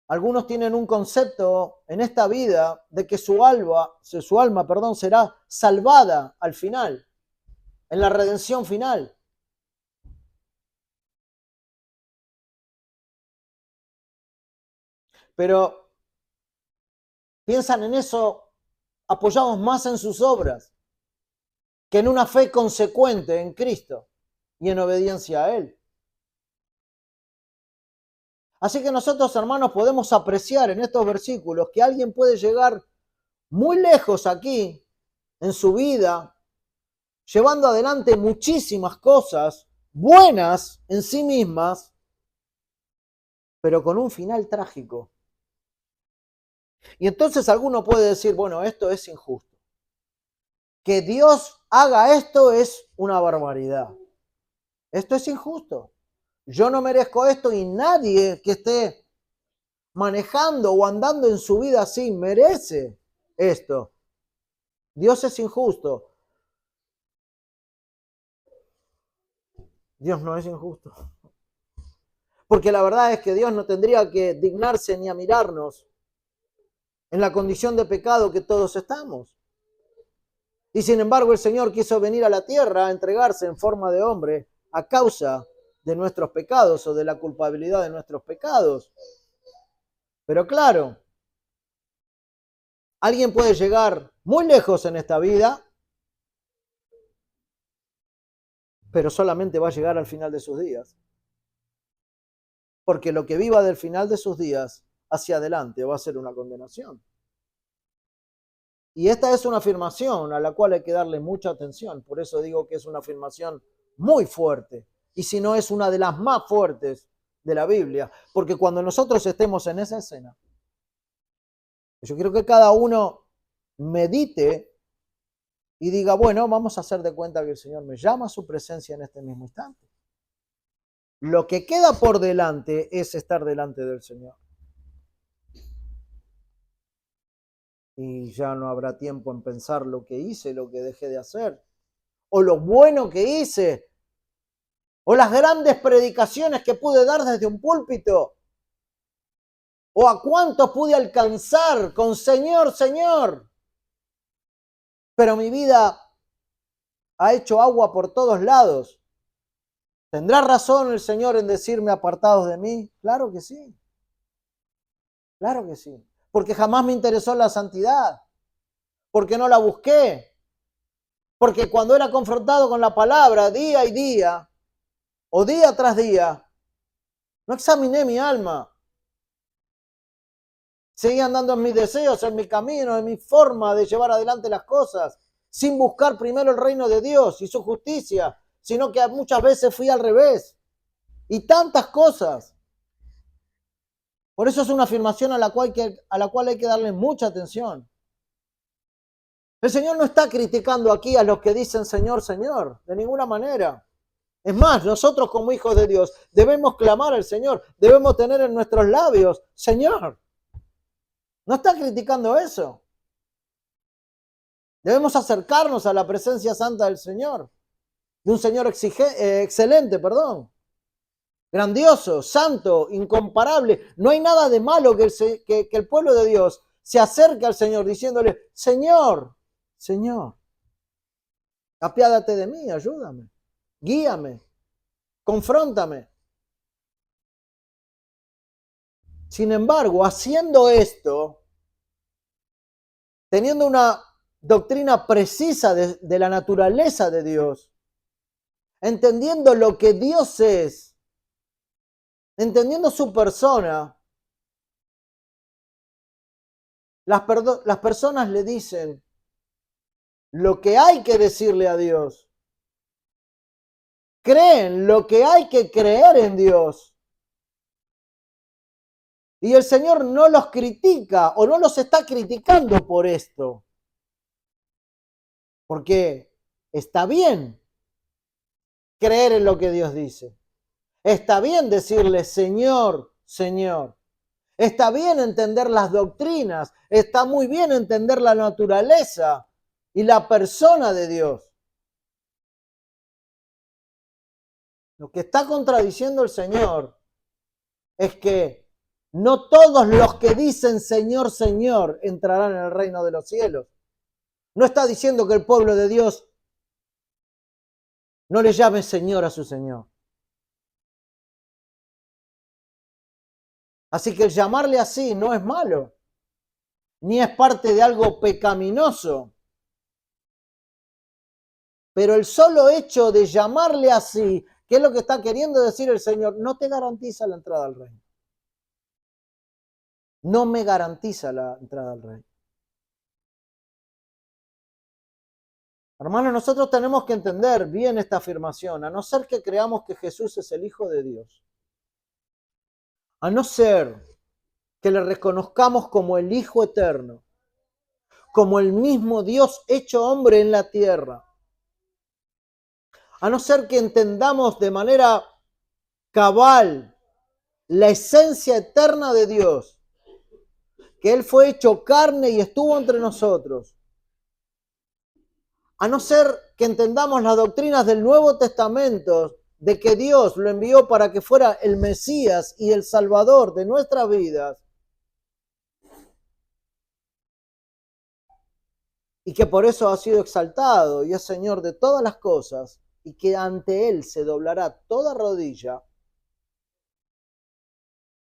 Algunos tienen un concepto en esta vida de que su alma, será salvada al final, en la redención final. Pero piensan en eso apoyados más en sus obras que en una fe consecuente en Cristo y en obediencia a Él. Así que nosotros, hermanos, podemos apreciar en estos versículos que alguien puede llegar muy lejos aquí en su vida, llevando adelante muchísimas cosas buenas en sí mismas, pero con un final trágico. Y entonces alguno puede decir, bueno, esto es injusto. Que Dios haga esto es una barbaridad. Esto es injusto. Yo no merezco esto y nadie que esté manejando o andando en su vida así merece esto. Dios es injusto. Dios no es injusto. Porque la verdad es que Dios no tendría que dignarse ni a mirarnos en la condición de pecado que todos estamos. Y sin embargo el Señor quiso venir a la tierra a entregarse en forma de hombre a causa de nuestros pecados o de la culpabilidad de nuestros pecados. Pero claro, alguien puede llegar muy lejos en esta vida, pero solamente va a llegar al final de sus días. Porque lo que viva del final de sus días hacia adelante va a ser una condenación. Y esta es una afirmación a la cual hay que darle mucha atención. Por eso digo que es una afirmación muy fuerte. Y si no es una de las más fuertes de la Biblia. Porque cuando nosotros estemos en esa escena, yo quiero que cada uno medite y diga, bueno, vamos a hacer de cuenta que el Señor me llama a su presencia en este mismo instante. Lo que queda por delante es estar delante del Señor. Y ya no habrá tiempo en pensar lo que hice, lo que dejé de hacer, o lo bueno que hice, o las grandes predicaciones que pude dar desde un púlpito, o a cuántos pude alcanzar con Señor, Señor. Pero mi vida ha hecho agua por todos lados. ¿Tendrá razón el Señor en decirme apartados de mí? Claro que sí. Claro que sí. Porque jamás me interesó la santidad. Porque no la busqué. Porque cuando era confrontado con la palabra día y día, o día tras día, no examiné mi alma. Seguí andando en mis deseos, en mi camino, en mi forma de llevar adelante las cosas, sin buscar primero el reino de Dios y su justicia, sino que muchas veces fui al revés. Y tantas cosas. Por eso es una afirmación a la cual hay que darle mucha atención. El Señor no está criticando aquí a los que dicen Señor, Señor, de ninguna manera. Es más, nosotros como hijos de Dios debemos clamar al Señor, debemos tener en nuestros labios, Señor. No está criticando eso. Debemos acercarnos a la presencia santa del Señor, de un Señor excelente, grandioso, santo, incomparable. No hay nada de malo que el pueblo de Dios se acerque al Señor diciéndole, Señor, Señor, apiádate de mí, ayúdame, guíame, confróntame. Sin embargo, haciendo esto, teniendo una doctrina precisa de la naturaleza de Dios, entendiendo lo que Dios es, entendiendo su persona, las personas le dicen lo que hay que decirle a Dios. Creen lo que hay que creer en Dios. Y el Señor no los critica o no los está criticando por esto. Porque está bien creer en lo que Dios dice. Está bien decirle Señor, Señor. Está bien entender las doctrinas. Está muy bien entender la naturaleza y la persona de Dios. Lo que está contradiciendo el Señor es que no todos los que dicen Señor, Señor entrarán en el reino de los cielos. No está diciendo que el pueblo de Dios no le llame Señor a su Señor. Así que el llamarle así no es malo, ni es parte de algo pecaminoso. Pero el solo hecho de llamarle así, ¿qué es lo que está queriendo decir el Señor? No te garantiza la entrada al reino. No me garantiza la entrada al reino. Hermanos, nosotros tenemos que entender bien esta afirmación, a no ser que creamos que Jesús es el Hijo de Dios, a no ser que le reconozcamos como el Hijo eterno, como el mismo Dios hecho hombre en la tierra, a no ser que entendamos de manera cabal la esencia eterna de Dios, que Él fue hecho carne y estuvo entre nosotros, a no ser que entendamos las doctrinas del Nuevo Testamento de que Dios lo envió para que fuera el Mesías y el Salvador de nuestras vidas, y que por eso ha sido exaltado y es Señor de todas las cosas, y que ante Él se doblará toda rodilla.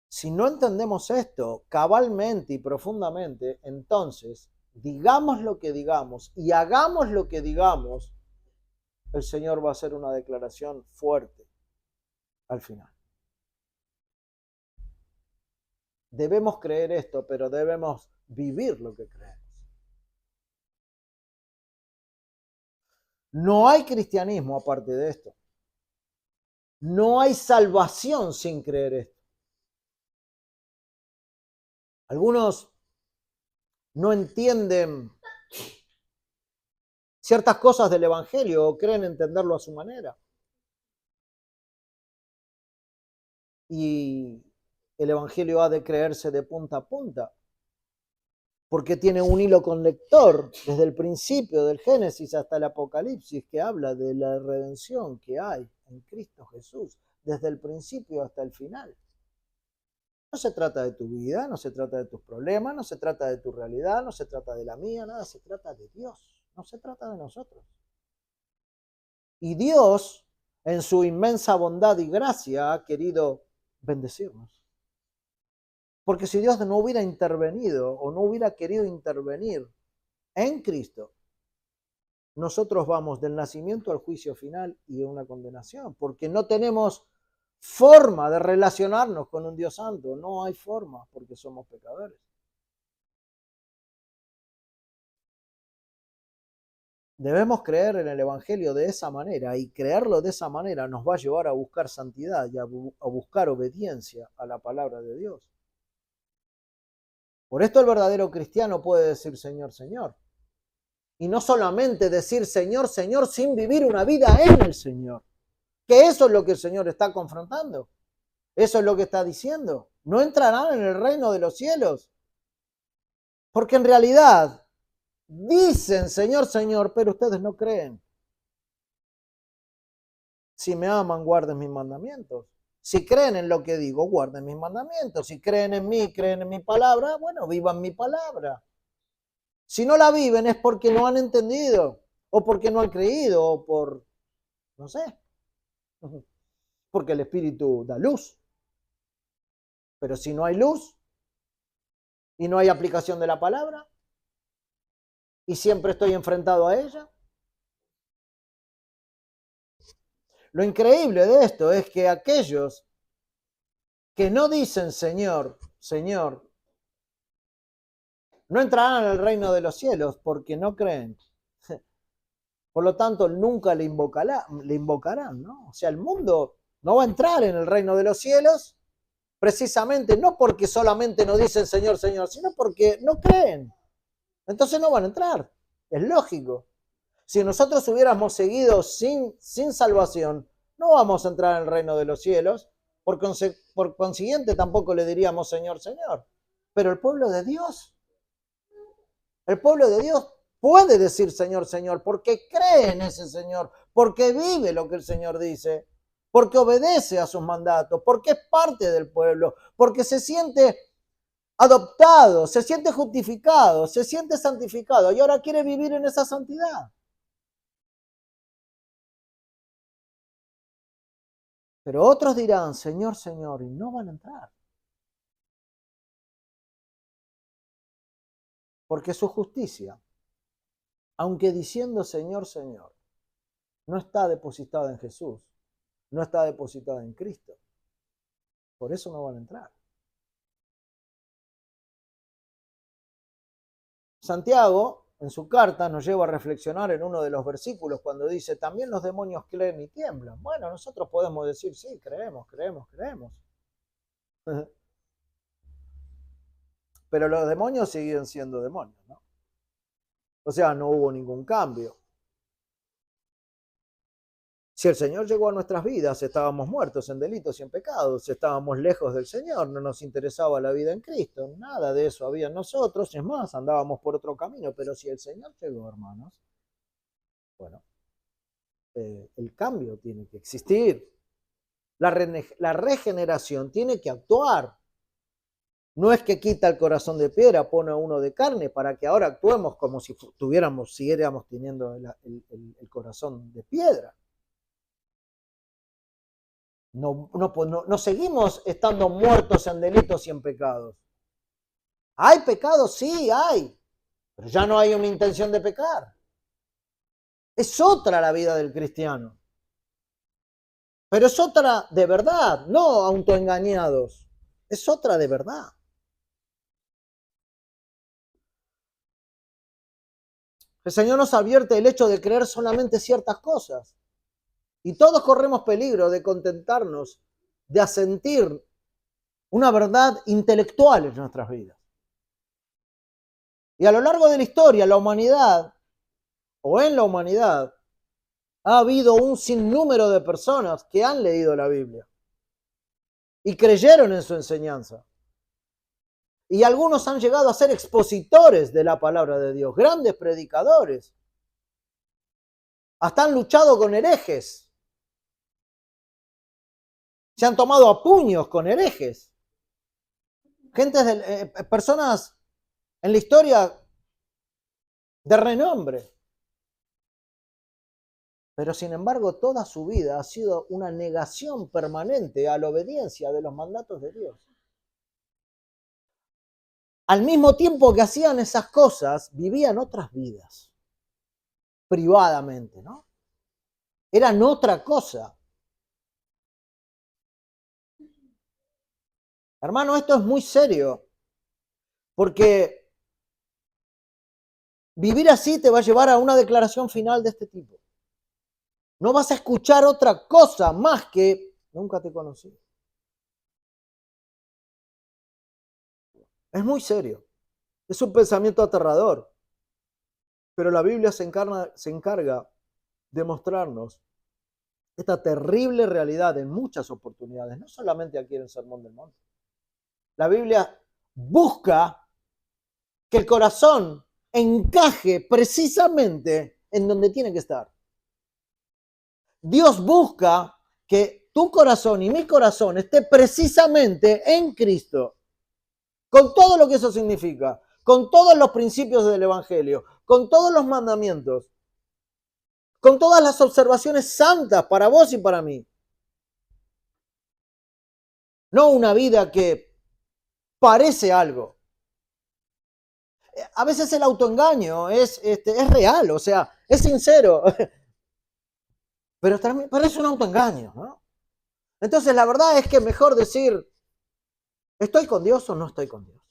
Si no entendemos esto cabalmente y profundamente, entonces digamos lo que digamos y hagamos lo que digamos, el Señor va a hacer una declaración fuerte al final. Debemos creer esto, pero debemos vivir lo que creemos. No hay cristianismo aparte de esto. No hay salvación sin creer esto. Algunos no entienden ciertas cosas del Evangelio o creen entenderlo a su manera. Y el Evangelio ha de creerse de punta a punta, porque tiene un hilo conector desde el principio del Génesis hasta el Apocalipsis, que habla de la redención que hay en Cristo Jesús, desde el principio hasta el final. No se trata de tu vida, no se trata de tus problemas, no se trata de tu realidad, no se trata de la mía, nada, se trata de Dios, no se trata de nosotros. Y Dios, en su inmensa bondad y gracia, ha querido bendecirnos. Porque si Dios no hubiera intervenido o no hubiera querido intervenir en Cristo, nosotros vamos del nacimiento al juicio final y a una condenación, porque no tenemos forma de relacionarnos con un Dios santo, no hay forma porque somos pecadores. Debemos creer en el Evangelio de esa manera, y creerlo de esa manera nos va a llevar a buscar santidad y a buscar obediencia a la palabra de Dios. Por esto el verdadero cristiano puede decir Señor, Señor. Y no solamente decir Señor, Señor sin vivir una vida en el Señor. Que eso es lo que el Señor está confrontando. Eso es lo que está diciendo. No entrarán en el reino de los cielos. Porque en realidad dicen Señor, Señor, pero ustedes no creen. Si me aman, guarden mis mandamientos. Si creen en lo que digo, guarden mis mandamientos. Si creen en mí, creen en mi palabra, bueno, vivan mi palabra. Si no la viven es porque no han entendido, o porque no han creído, o por, no sé, porque el Espíritu da luz. Pero si no hay luz y no hay aplicación de la palabra, y siempre estoy enfrentado a ella. Lo increíble de esto es que aquellos que no dicen Señor, Señor, no entrarán en el reino de los cielos porque no creen. Por lo tanto, nunca le invocarán, ¿no? O sea, el mundo no va a entrar en el reino de los cielos precisamente no porque solamente no dicen Señor, Señor, sino porque no creen. Entonces no van a entrar. Es lógico. Si nosotros hubiéramos seguido sin salvación, no vamos a entrar en el reino de los cielos. Por consiguiente, tampoco le diríamos Señor, Señor. Pero el pueblo de Dios puede decir Señor, Señor, porque cree en ese Señor, porque vive lo que el Señor dice, porque obedece a sus mandatos, porque es parte del pueblo, porque se siente adoptado, se siente justificado, se siente santificado y ahora quiere vivir en esa santidad. Pero otros dirán, Señor, Señor, y no van a entrar. Porque su justicia, aunque diciendo Señor, Señor, no está depositada en Jesús, no está depositada en Cristo. Por eso no van a entrar. Santiago, en su carta, nos lleva a reflexionar en uno de los versículos cuando dice, también los demonios creen y tiemblan. Bueno, nosotros podemos decir, sí, creemos. Pero los demonios siguen siendo demonios, ¿no? O sea, no hubo ningún cambio. Si el Señor llegó a nuestras vidas, estábamos muertos en delitos y en pecados, estábamos lejos del Señor, no nos interesaba la vida en Cristo, nada de eso había en nosotros, es más, andábamos por otro camino, pero si el Señor llegó, hermanos, bueno, el cambio tiene que existir, la regeneración tiene que actuar. No es que quita el corazón de piedra, pone a uno de carne para que ahora actuemos como si siguiéramos teniendo el corazón de piedra. No seguimos estando muertos en delitos y en pecados. ¿Hay pecados? Sí, hay. Pero ya no hay una intención de pecar. Es otra la vida del cristiano. Pero es otra de verdad, no autoengañados. Es otra de verdad. El Señor nos advierte el hecho de creer solamente ciertas cosas. Y todos corremos peligro de contentarnos, de asentir una verdad intelectual en nuestras vidas. Y a lo largo de la historia, la humanidad, o en la humanidad, ha habido un sinnúmero de personas que han leído la Biblia y creyeron en su enseñanza. Y algunos han llegado a ser expositores de la palabra de Dios, grandes predicadores. Hasta han luchado con herejes. Se han tomado a puños con herejes. Personas en la historia de renombre. Pero sin embargo, toda su vida ha sido una negación permanente a la obediencia de los mandatos de Dios. Al mismo tiempo que hacían esas cosas, vivían otras vidas, privadamente, ¿no? Eran otra cosa. Hermano, esto es muy serio, porque vivir así te va a llevar a una declaración final de este tipo. No vas a escuchar otra cosa más que nunca te conocí. Es muy serio. Es un pensamiento aterrador. Pero la Biblia se encarga de mostrarnos esta terrible realidad en muchas oportunidades, no solamente aquí en el Sermón del Monte. La Biblia busca que el corazón encaje precisamente en donde tiene que estar. Dios busca que tu corazón y mi corazón esté precisamente en Cristo, con todo lo que eso significa, con todos los principios del Evangelio, con todos los mandamientos, con todas las observaciones santas para vos y para mí. No una vida que parece algo. A veces el autoengaño es real, o sea, es sincero, pero es un autoengaño, ¿no? Entonces la verdad es que es mejor decir, ¿estoy con Dios o no estoy con Dios?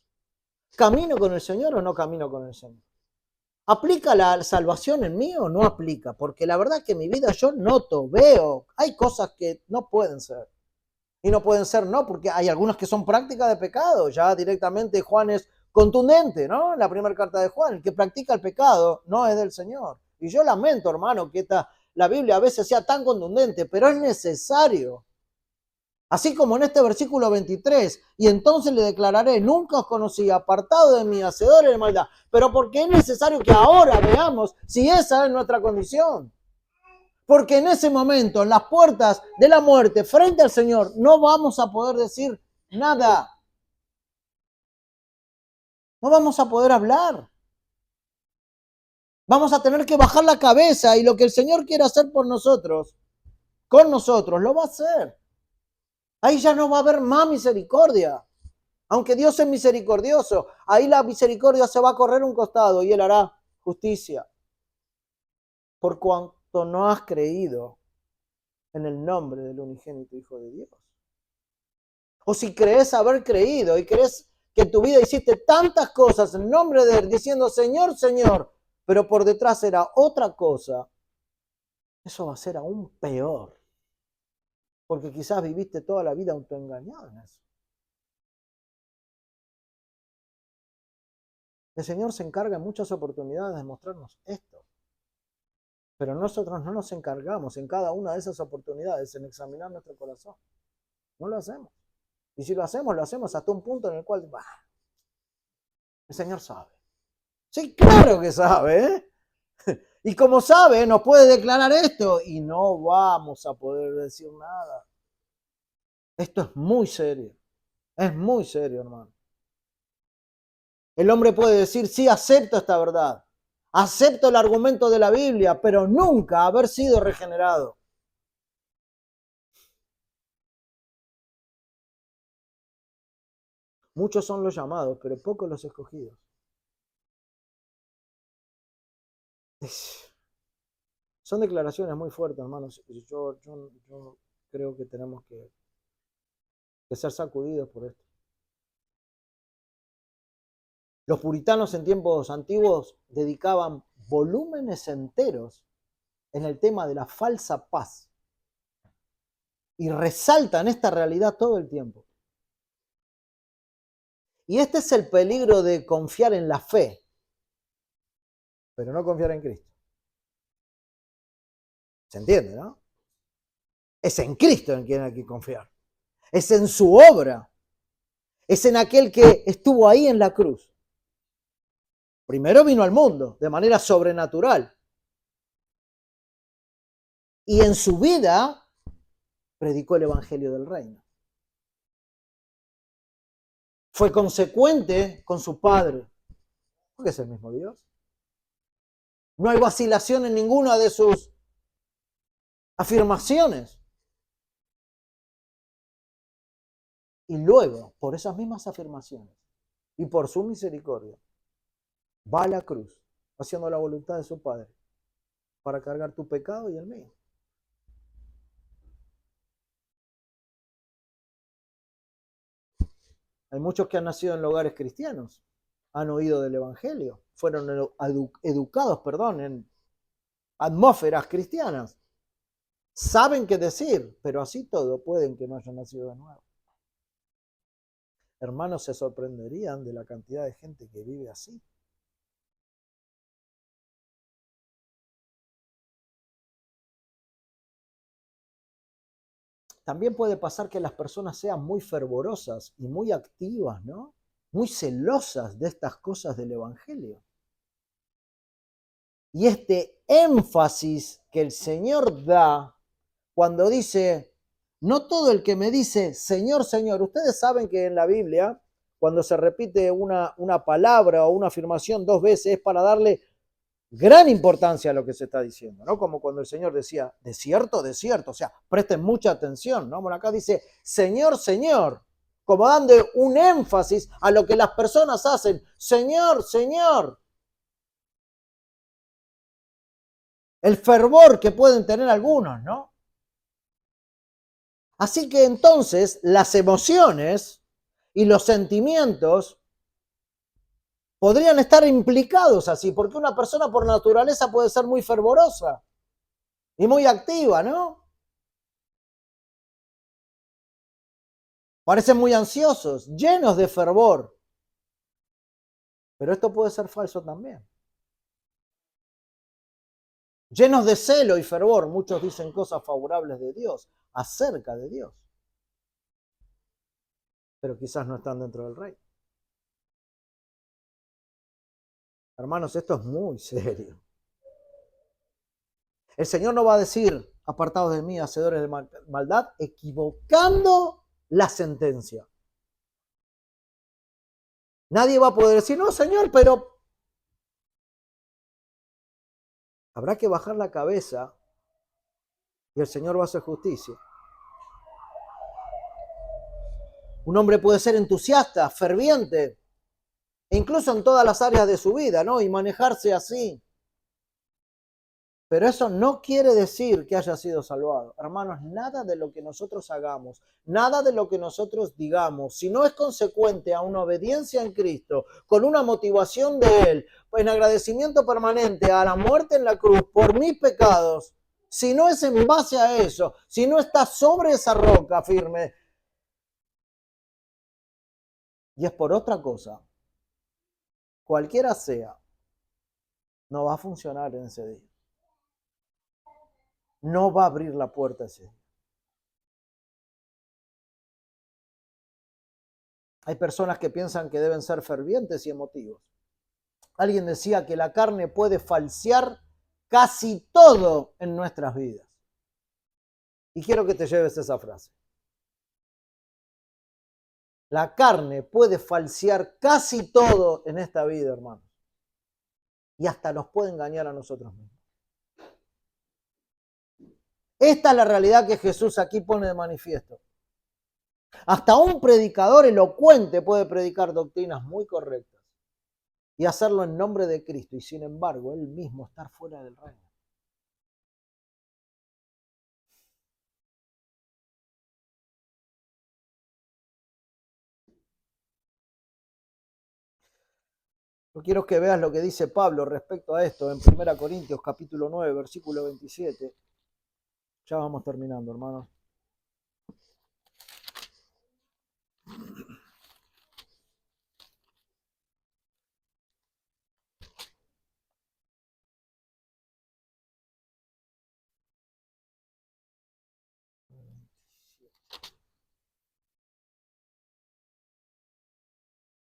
¿Camino con el Señor o no camino con el Señor? ¿Aplica la salvación en mí o no aplica? Porque la verdad es que en mi vida yo noto, veo, hay cosas que no pueden ser. Y no pueden ser, no, porque hay algunas que son prácticas de pecado. Ya directamente Juan es contundente, ¿no? En la primera carta de Juan, el que practica el pecado no es del Señor. Y yo lamento, hermano, que la Biblia a veces sea tan contundente, pero es necesario. Así como en este versículo 23, y entonces le declararé, nunca os conocí, apartado de mí, hacedores de maldad. Pero porque es necesario que ahora veamos si esa es nuestra condición. Porque en ese momento, en las puertas de la muerte, frente al Señor, no vamos a poder decir nada. No vamos a poder hablar. Vamos a tener que bajar la cabeza y lo que el Señor quiere hacer por nosotros, con nosotros, lo va a hacer. Ahí ya no va a haber más misericordia. Aunque Dios es misericordioso, ahí la misericordia se va a correr un costado y Él hará justicia. Por cuanto no has creído en el nombre del unigénito Hijo de Dios. O si crees haber creído y crees que en tu vida hiciste tantas cosas en nombre de Él, diciendo Señor, Señor, pero por detrás era otra cosa, eso va a ser aún peor. Porque quizás viviste toda la vida autoengañado en eso. El Señor se encarga en muchas oportunidades de mostrarnos esto. Pero nosotros no nos encargamos en cada una de esas oportunidades en examinar nuestro corazón. No lo hacemos. Y si lo hacemos hasta un punto en el cual, el Señor sabe. Sí, claro que sabe, ¿eh? Y como sabe, nos puede declarar esto y no vamos a poder decir nada. Esto es muy serio. Es muy serio, hermano. El hombre puede decir, sí, acepto esta verdad. Acepto el argumento de la Biblia, pero nunca haber sido regenerado. Muchos son los llamados, pero pocos los escogidos. Son declaraciones muy fuertes, hermanos. Yo creo que tenemos que ser sacudidos por esto. Los puritanos en tiempos antiguos dedicaban volúmenes enteros en el tema de la falsa paz. Y resaltan esta realidad todo el tiempo. Y este es el peligro de confiar en la fe, pero no confiar en Cristo. ¿Se entiende, no? Es en Cristo en quien hay que confiar. Es en su obra. Es en aquel que estuvo ahí en la cruz. Primero vino al mundo de manera sobrenatural. Y en su vida predicó el evangelio del reino. Fue consecuente con su Padre, porque es el mismo Dios. No hay vacilación en ninguna de sus afirmaciones. Y luego, por esas mismas afirmaciones y por su misericordia, va a la cruz, haciendo la voluntad de su Padre, para cargar tu pecado y el mío. Hay muchos que han nacido en hogares cristianos, han oído del Evangelio, fueron educados, en atmósferas cristianas. Saben qué decir, pero así todo pueden que no hayan nacido de nuevo. Hermanos, se sorprenderían de la cantidad de gente que vive así. También puede pasar que las personas sean muy fervorosas y muy activas, ¿no? Muy celosas de estas cosas del Evangelio. Y este énfasis que el Señor da cuando dice, no todo el que me dice, Señor, Señor, ustedes saben que en la Biblia, cuando se repite una palabra o una afirmación dos veces, es para darle gran importancia a lo que se está diciendo, ¿no? Como cuando el Señor decía, de cierto, o sea, presten mucha atención, ¿no? Bueno, acá dice, Señor, Señor, como dando un énfasis a lo que las personas hacen, Señor, Señor. El fervor que pueden tener algunos, ¿no? Así que entonces las emociones y los sentimientos podrían estar implicados así, porque una persona por naturaleza puede ser muy fervorosa y muy activa, ¿no? Parecen muy ansiosos, llenos de fervor. Pero esto puede ser falso también. Llenos de celo y fervor, muchos dicen cosas favorables de Dios, acerca de Dios. Pero quizás no están dentro del reino. Hermanos, esto es muy serio. El Señor no va a decir, apartados de mí, hacedores de maldad, equivocando la sentencia. Nadie va a poder decir, no, Señor, pero habrá que bajar la cabeza y el Señor va a hacer justicia. Un hombre puede ser entusiasta, ferviente, e incluso en todas las áreas de su vida, ¿no? Y manejarse así. Pero eso no quiere decir que haya sido salvado. Hermanos, nada de lo que nosotros hagamos, nada de lo que nosotros digamos, si no es consecuente a una obediencia en Cristo, con una motivación de Él, en agradecimiento permanente a la muerte en la cruz por mis pecados, si no es en base a eso, si no está sobre esa roca firme, y es por otra cosa, cualquiera sea, no va a funcionar en ese día. No va a abrir la puerta ese día. Hay personas que piensan que deben ser fervientes y emotivos. Alguien decía que la carne puede falsear casi todo en nuestras vidas. Y quiero que te lleves esa frase. La carne puede falsear casi todo en esta vida, hermanos. Y hasta nos puede engañar a nosotros mismos. Esta es la realidad que Jesús aquí pone de manifiesto. Hasta un predicador elocuente puede predicar doctrinas muy correctas y hacerlo en nombre de Cristo y sin embargo él mismo estar fuera del reino. Yo quiero que veas lo que dice Pablo respecto a esto en 1 Corintios capítulo 9, versículo 27. Ya vamos terminando, hermanos.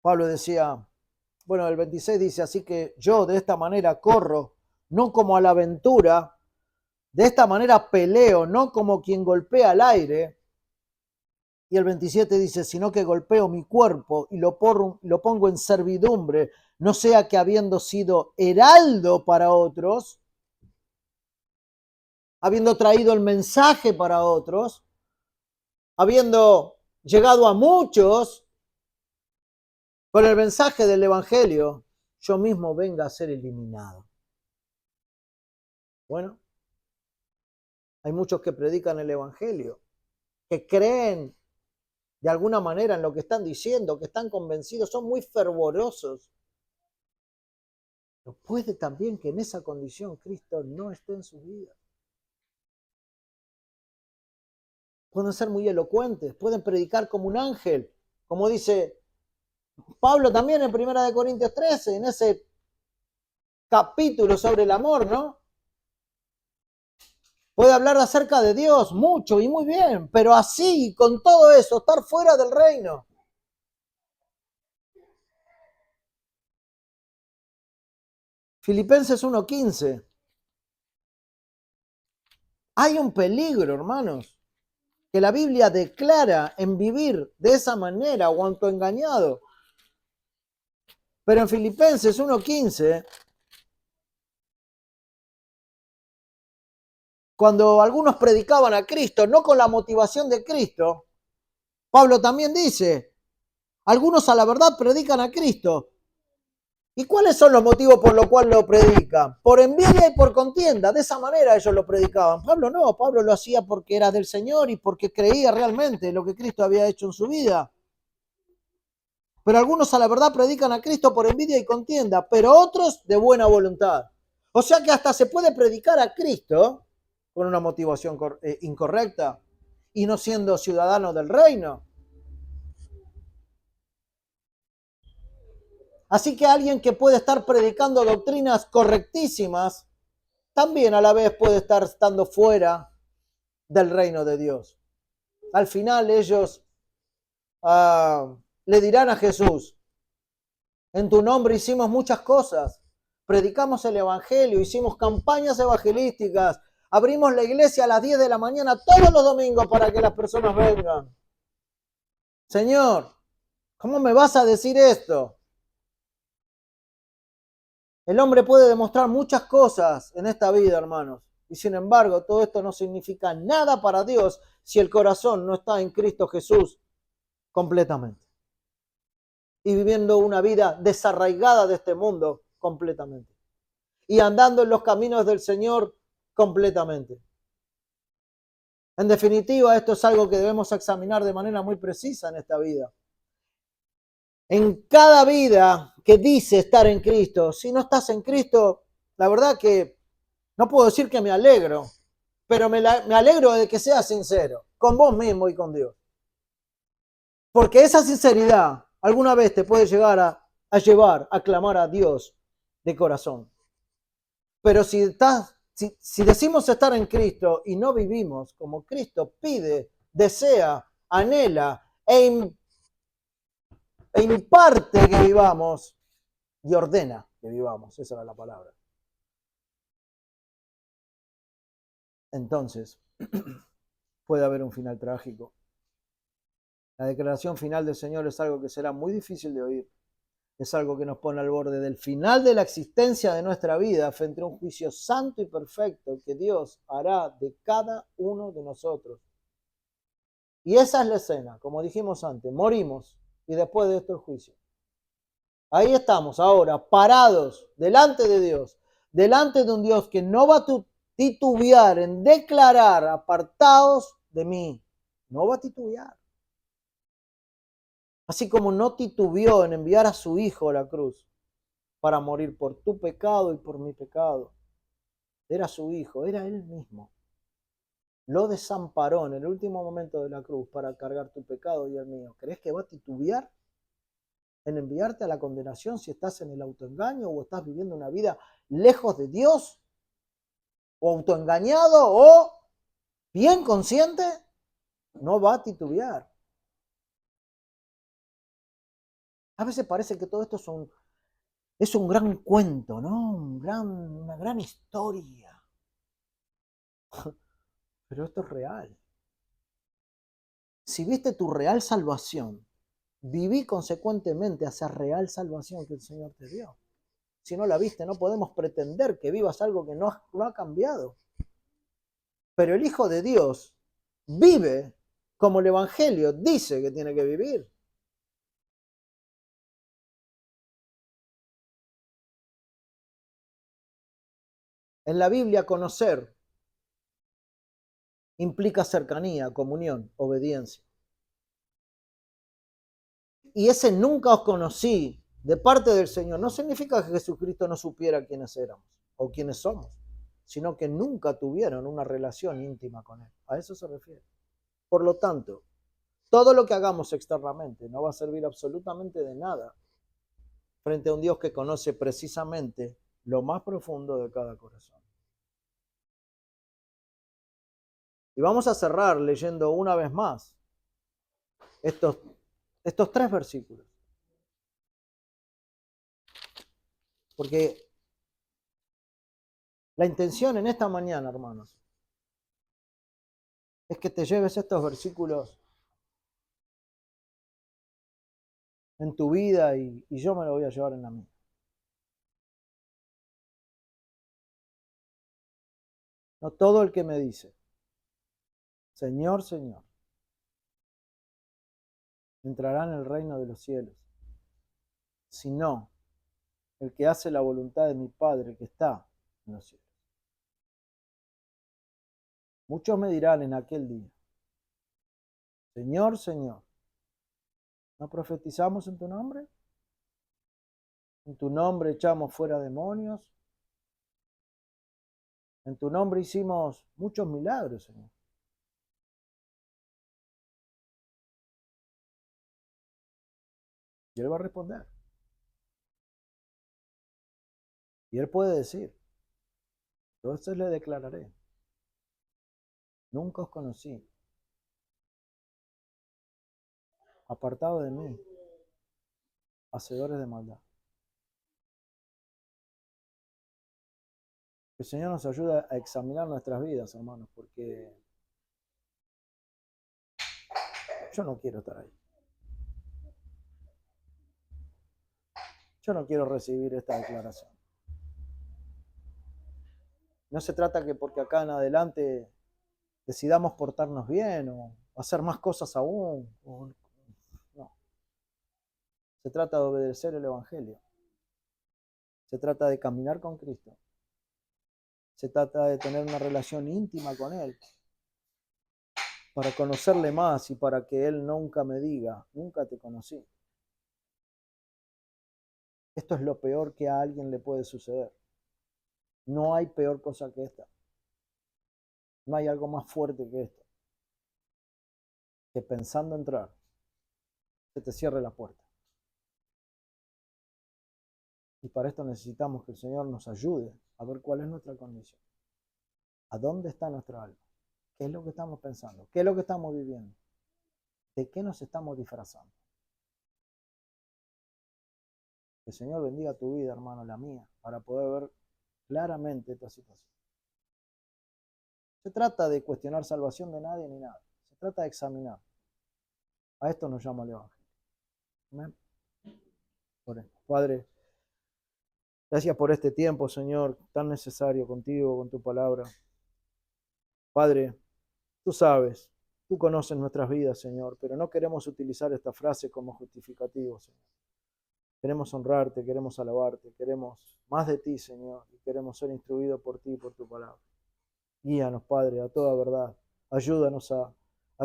Pablo decía, bueno, el 26 dice, así que yo de esta manera corro, no como a la aventura, de esta manera peleo, no como quien golpea al aire. Y el 27 dice, sino que golpeo mi cuerpo y lo pongo en servidumbre, no sea que habiendo sido heraldo para otros, habiendo traído el mensaje para otros, habiendo llegado a muchos con el mensaje del Evangelio, yo mismo venga a ser eliminado. Bueno, hay muchos que predican el Evangelio, que creen de alguna manera en lo que están diciendo, que están convencidos, son muy fervorosos. Pero puede también que en esa condición Cristo no esté en su vida. Pueden ser muy elocuentes, pueden predicar como un ángel, como dice Pablo también en 1 Corintios 13, en ese capítulo sobre el amor, ¿no? Puede hablar acerca de Dios mucho y muy bien, pero así, con todo eso, estar fuera del reino. Filipenses 1:15. Hay un peligro, hermanos, que la Biblia declara en vivir de esa manera o autoengañado. Pero en Filipenses 1:15, cuando algunos predicaban a Cristo, no con la motivación de Cristo, Pablo también dice, algunos a la verdad predican a Cristo. ¿Y cuáles son los motivos por los cuales lo predican? Por envidia y por contienda. De esa manera ellos lo predicaban. Pablo no, Pablo lo hacía porque era del Señor y porque creía realmente en lo que Cristo había hecho en su vida. Pero algunos a la verdad predican a Cristo por envidia y contienda, pero otros de buena voluntad. O sea que hasta se puede predicar a Cristo con una motivación incorrecta y no siendo ciudadano del reino. Así que alguien que puede estar predicando doctrinas correctísimas, también a la vez puede estar estando fuera del reino de Dios. Al final ellos le dirán a Jesús, en tu nombre hicimos muchas cosas, predicamos el Evangelio, hicimos campañas evangelísticas, abrimos la iglesia a las 10 de la mañana todos los domingos para que las personas vengan. Señor, ¿cómo me vas a decir esto? El hombre puede demostrar muchas cosas en esta vida, hermanos, y sin embargo todo esto no significa nada para Dios si el corazón no está en Cristo Jesús completamente y viviendo una vida desarraigada de este mundo completamente y andando en los caminos del Señor completamente. En definitiva, esto es algo que debemos examinar de manera muy precisa en esta vida. En cada vida que dice estar en Cristo, si no estás en Cristo, la verdad que no puedo decir que me alegro, pero me alegro de que seas sincero con vos mismo y con Dios. Porque esa sinceridad alguna vez te puede llegar a llevar a clamar a Dios de corazón. Pero si decimos estar en Cristo y no vivimos como Cristo pide, desea, anhela e imparte que vivamos y ordena que vivamos, esa era la palabra. Entonces, puede haber un final trágico. La declaración final del Señor es algo que será muy difícil de oír. Es algo que nos pone al borde del final de la existencia de nuestra vida frente a un juicio santo y perfecto que Dios hará de cada uno de nosotros. Y esa es la escena, como dijimos antes, morimos y después de esto el juicio. Ahí estamos ahora, parados delante de Dios, delante de un Dios que no va a titubear en declarar apartados de mí. No va a titubear. Así como no titubeó en enviar a su hijo a la cruz. para morir por tu pecado y por mi pecado. Era su Hijo, era Él mismo. Lo desamparó en el último momento de la cruz para cargar tu pecado y el mío. ¿Crees que va a titubear en enviarte a la condenación si estás en el autoengaño o estás viviendo una vida lejos de Dios? ¿O autoengañado o bien consciente? No va a titubear. A veces parece que todo esto es un gran cuento, ¿no? Una gran historia. Pero esto es real. Si viste tu real salvación, viví consecuentemente a esa real salvación que el Señor te dio. Si no la viste, no podemos pretender que vivas algo que no ha cambiado. Pero el Hijo de Dios vive como el Evangelio dice que tiene que vivir. En la Biblia, conocer implica cercanía, comunión, obediencia. Y ese nunca os conocí de parte del Señor no significa que Jesucristo no supiera quiénes éramos o quiénes somos, sino que nunca tuvieron una relación íntima con Él. A eso se refiere. Por lo tanto, todo lo que hagamos externamente no va a servir absolutamente de nada frente a un Dios que conoce precisamente lo más profundo de cada corazón. Y vamos a cerrar leyendo una vez más estos 3 versículos. Porque la intención en esta mañana, hermanos, es que te lleves estos versículos en tu vida y yo me lo voy a llevar en la mía. No todo el que me dice, Señor, Señor, entrará en el reino de los cielos, sino el que hace la voluntad de mi Padre que está en los cielos. Muchos me dirán en aquel día, Señor, Señor, ¿no profetizamos en tu nombre? ¿En tu nombre echamos fuera demonios? En tu nombre hicimos muchos milagros, Señor. Y Él va a responder. Y Él puede decir, entonces le declararé, nunca os conocí, apartado de mí, hacedores de maldad. Que el Señor nos ayude a examinar nuestras vidas, hermanos, porque yo no quiero estar ahí. Yo no quiero recibir esta declaración. No se trata que porque acá en adelante decidamos portarnos bien o hacer más cosas aún. No. Se trata de obedecer el Evangelio. Se trata de caminar con Cristo. Se trata de tener una relación íntima con Él. Para conocerle más y para que Él nunca me diga, nunca te conocí. Esto es lo peor que a alguien le puede suceder. No hay peor cosa que esta. No hay algo más fuerte que esto. Que pensando entrar, se te cierre la puerta. Y para esto necesitamos que el Señor nos ayude a ver cuál es nuestra condición. ¿A dónde está nuestra alma? ¿Qué es lo que estamos pensando? ¿Qué es lo que estamos viviendo? ¿De qué nos estamos disfrazando? Que el Señor bendiga tu vida, hermano, la mía, para poder ver claramente esta situación. Se trata de cuestionar salvación de nadie ni nada. Se trata de examinar. A esto nos llama el Evangelio. Amén. Padre, gracias por este tiempo, Señor, tan necesario contigo, con tu palabra. Padre, tú sabes, tú conoces nuestras vidas, Señor, pero no queremos utilizar esta frase como justificativo, Señor. Queremos honrarte, queremos alabarte, queremos más de ti, Señor, y queremos ser instruidos por ti y por tu palabra. Guíanos, Padre, a toda verdad. Ayúdanos a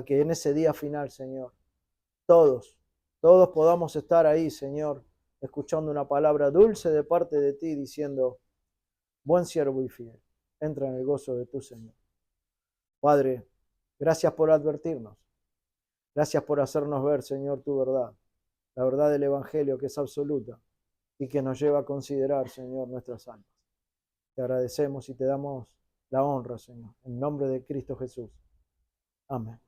que en ese día final, Señor, todos podamos estar ahí, Señor, escuchando una palabra dulce de parte de ti diciendo, buen siervo y fiel, entra en el gozo de tu Señor. Padre, gracias por advertirnos. Gracias por hacernos ver, Señor, tu verdad. La verdad del Evangelio que es absoluta y que nos lleva a considerar, Señor, nuestras almas. Te agradecemos y te damos la honra, Señor, en nombre de Cristo Jesús. Amén.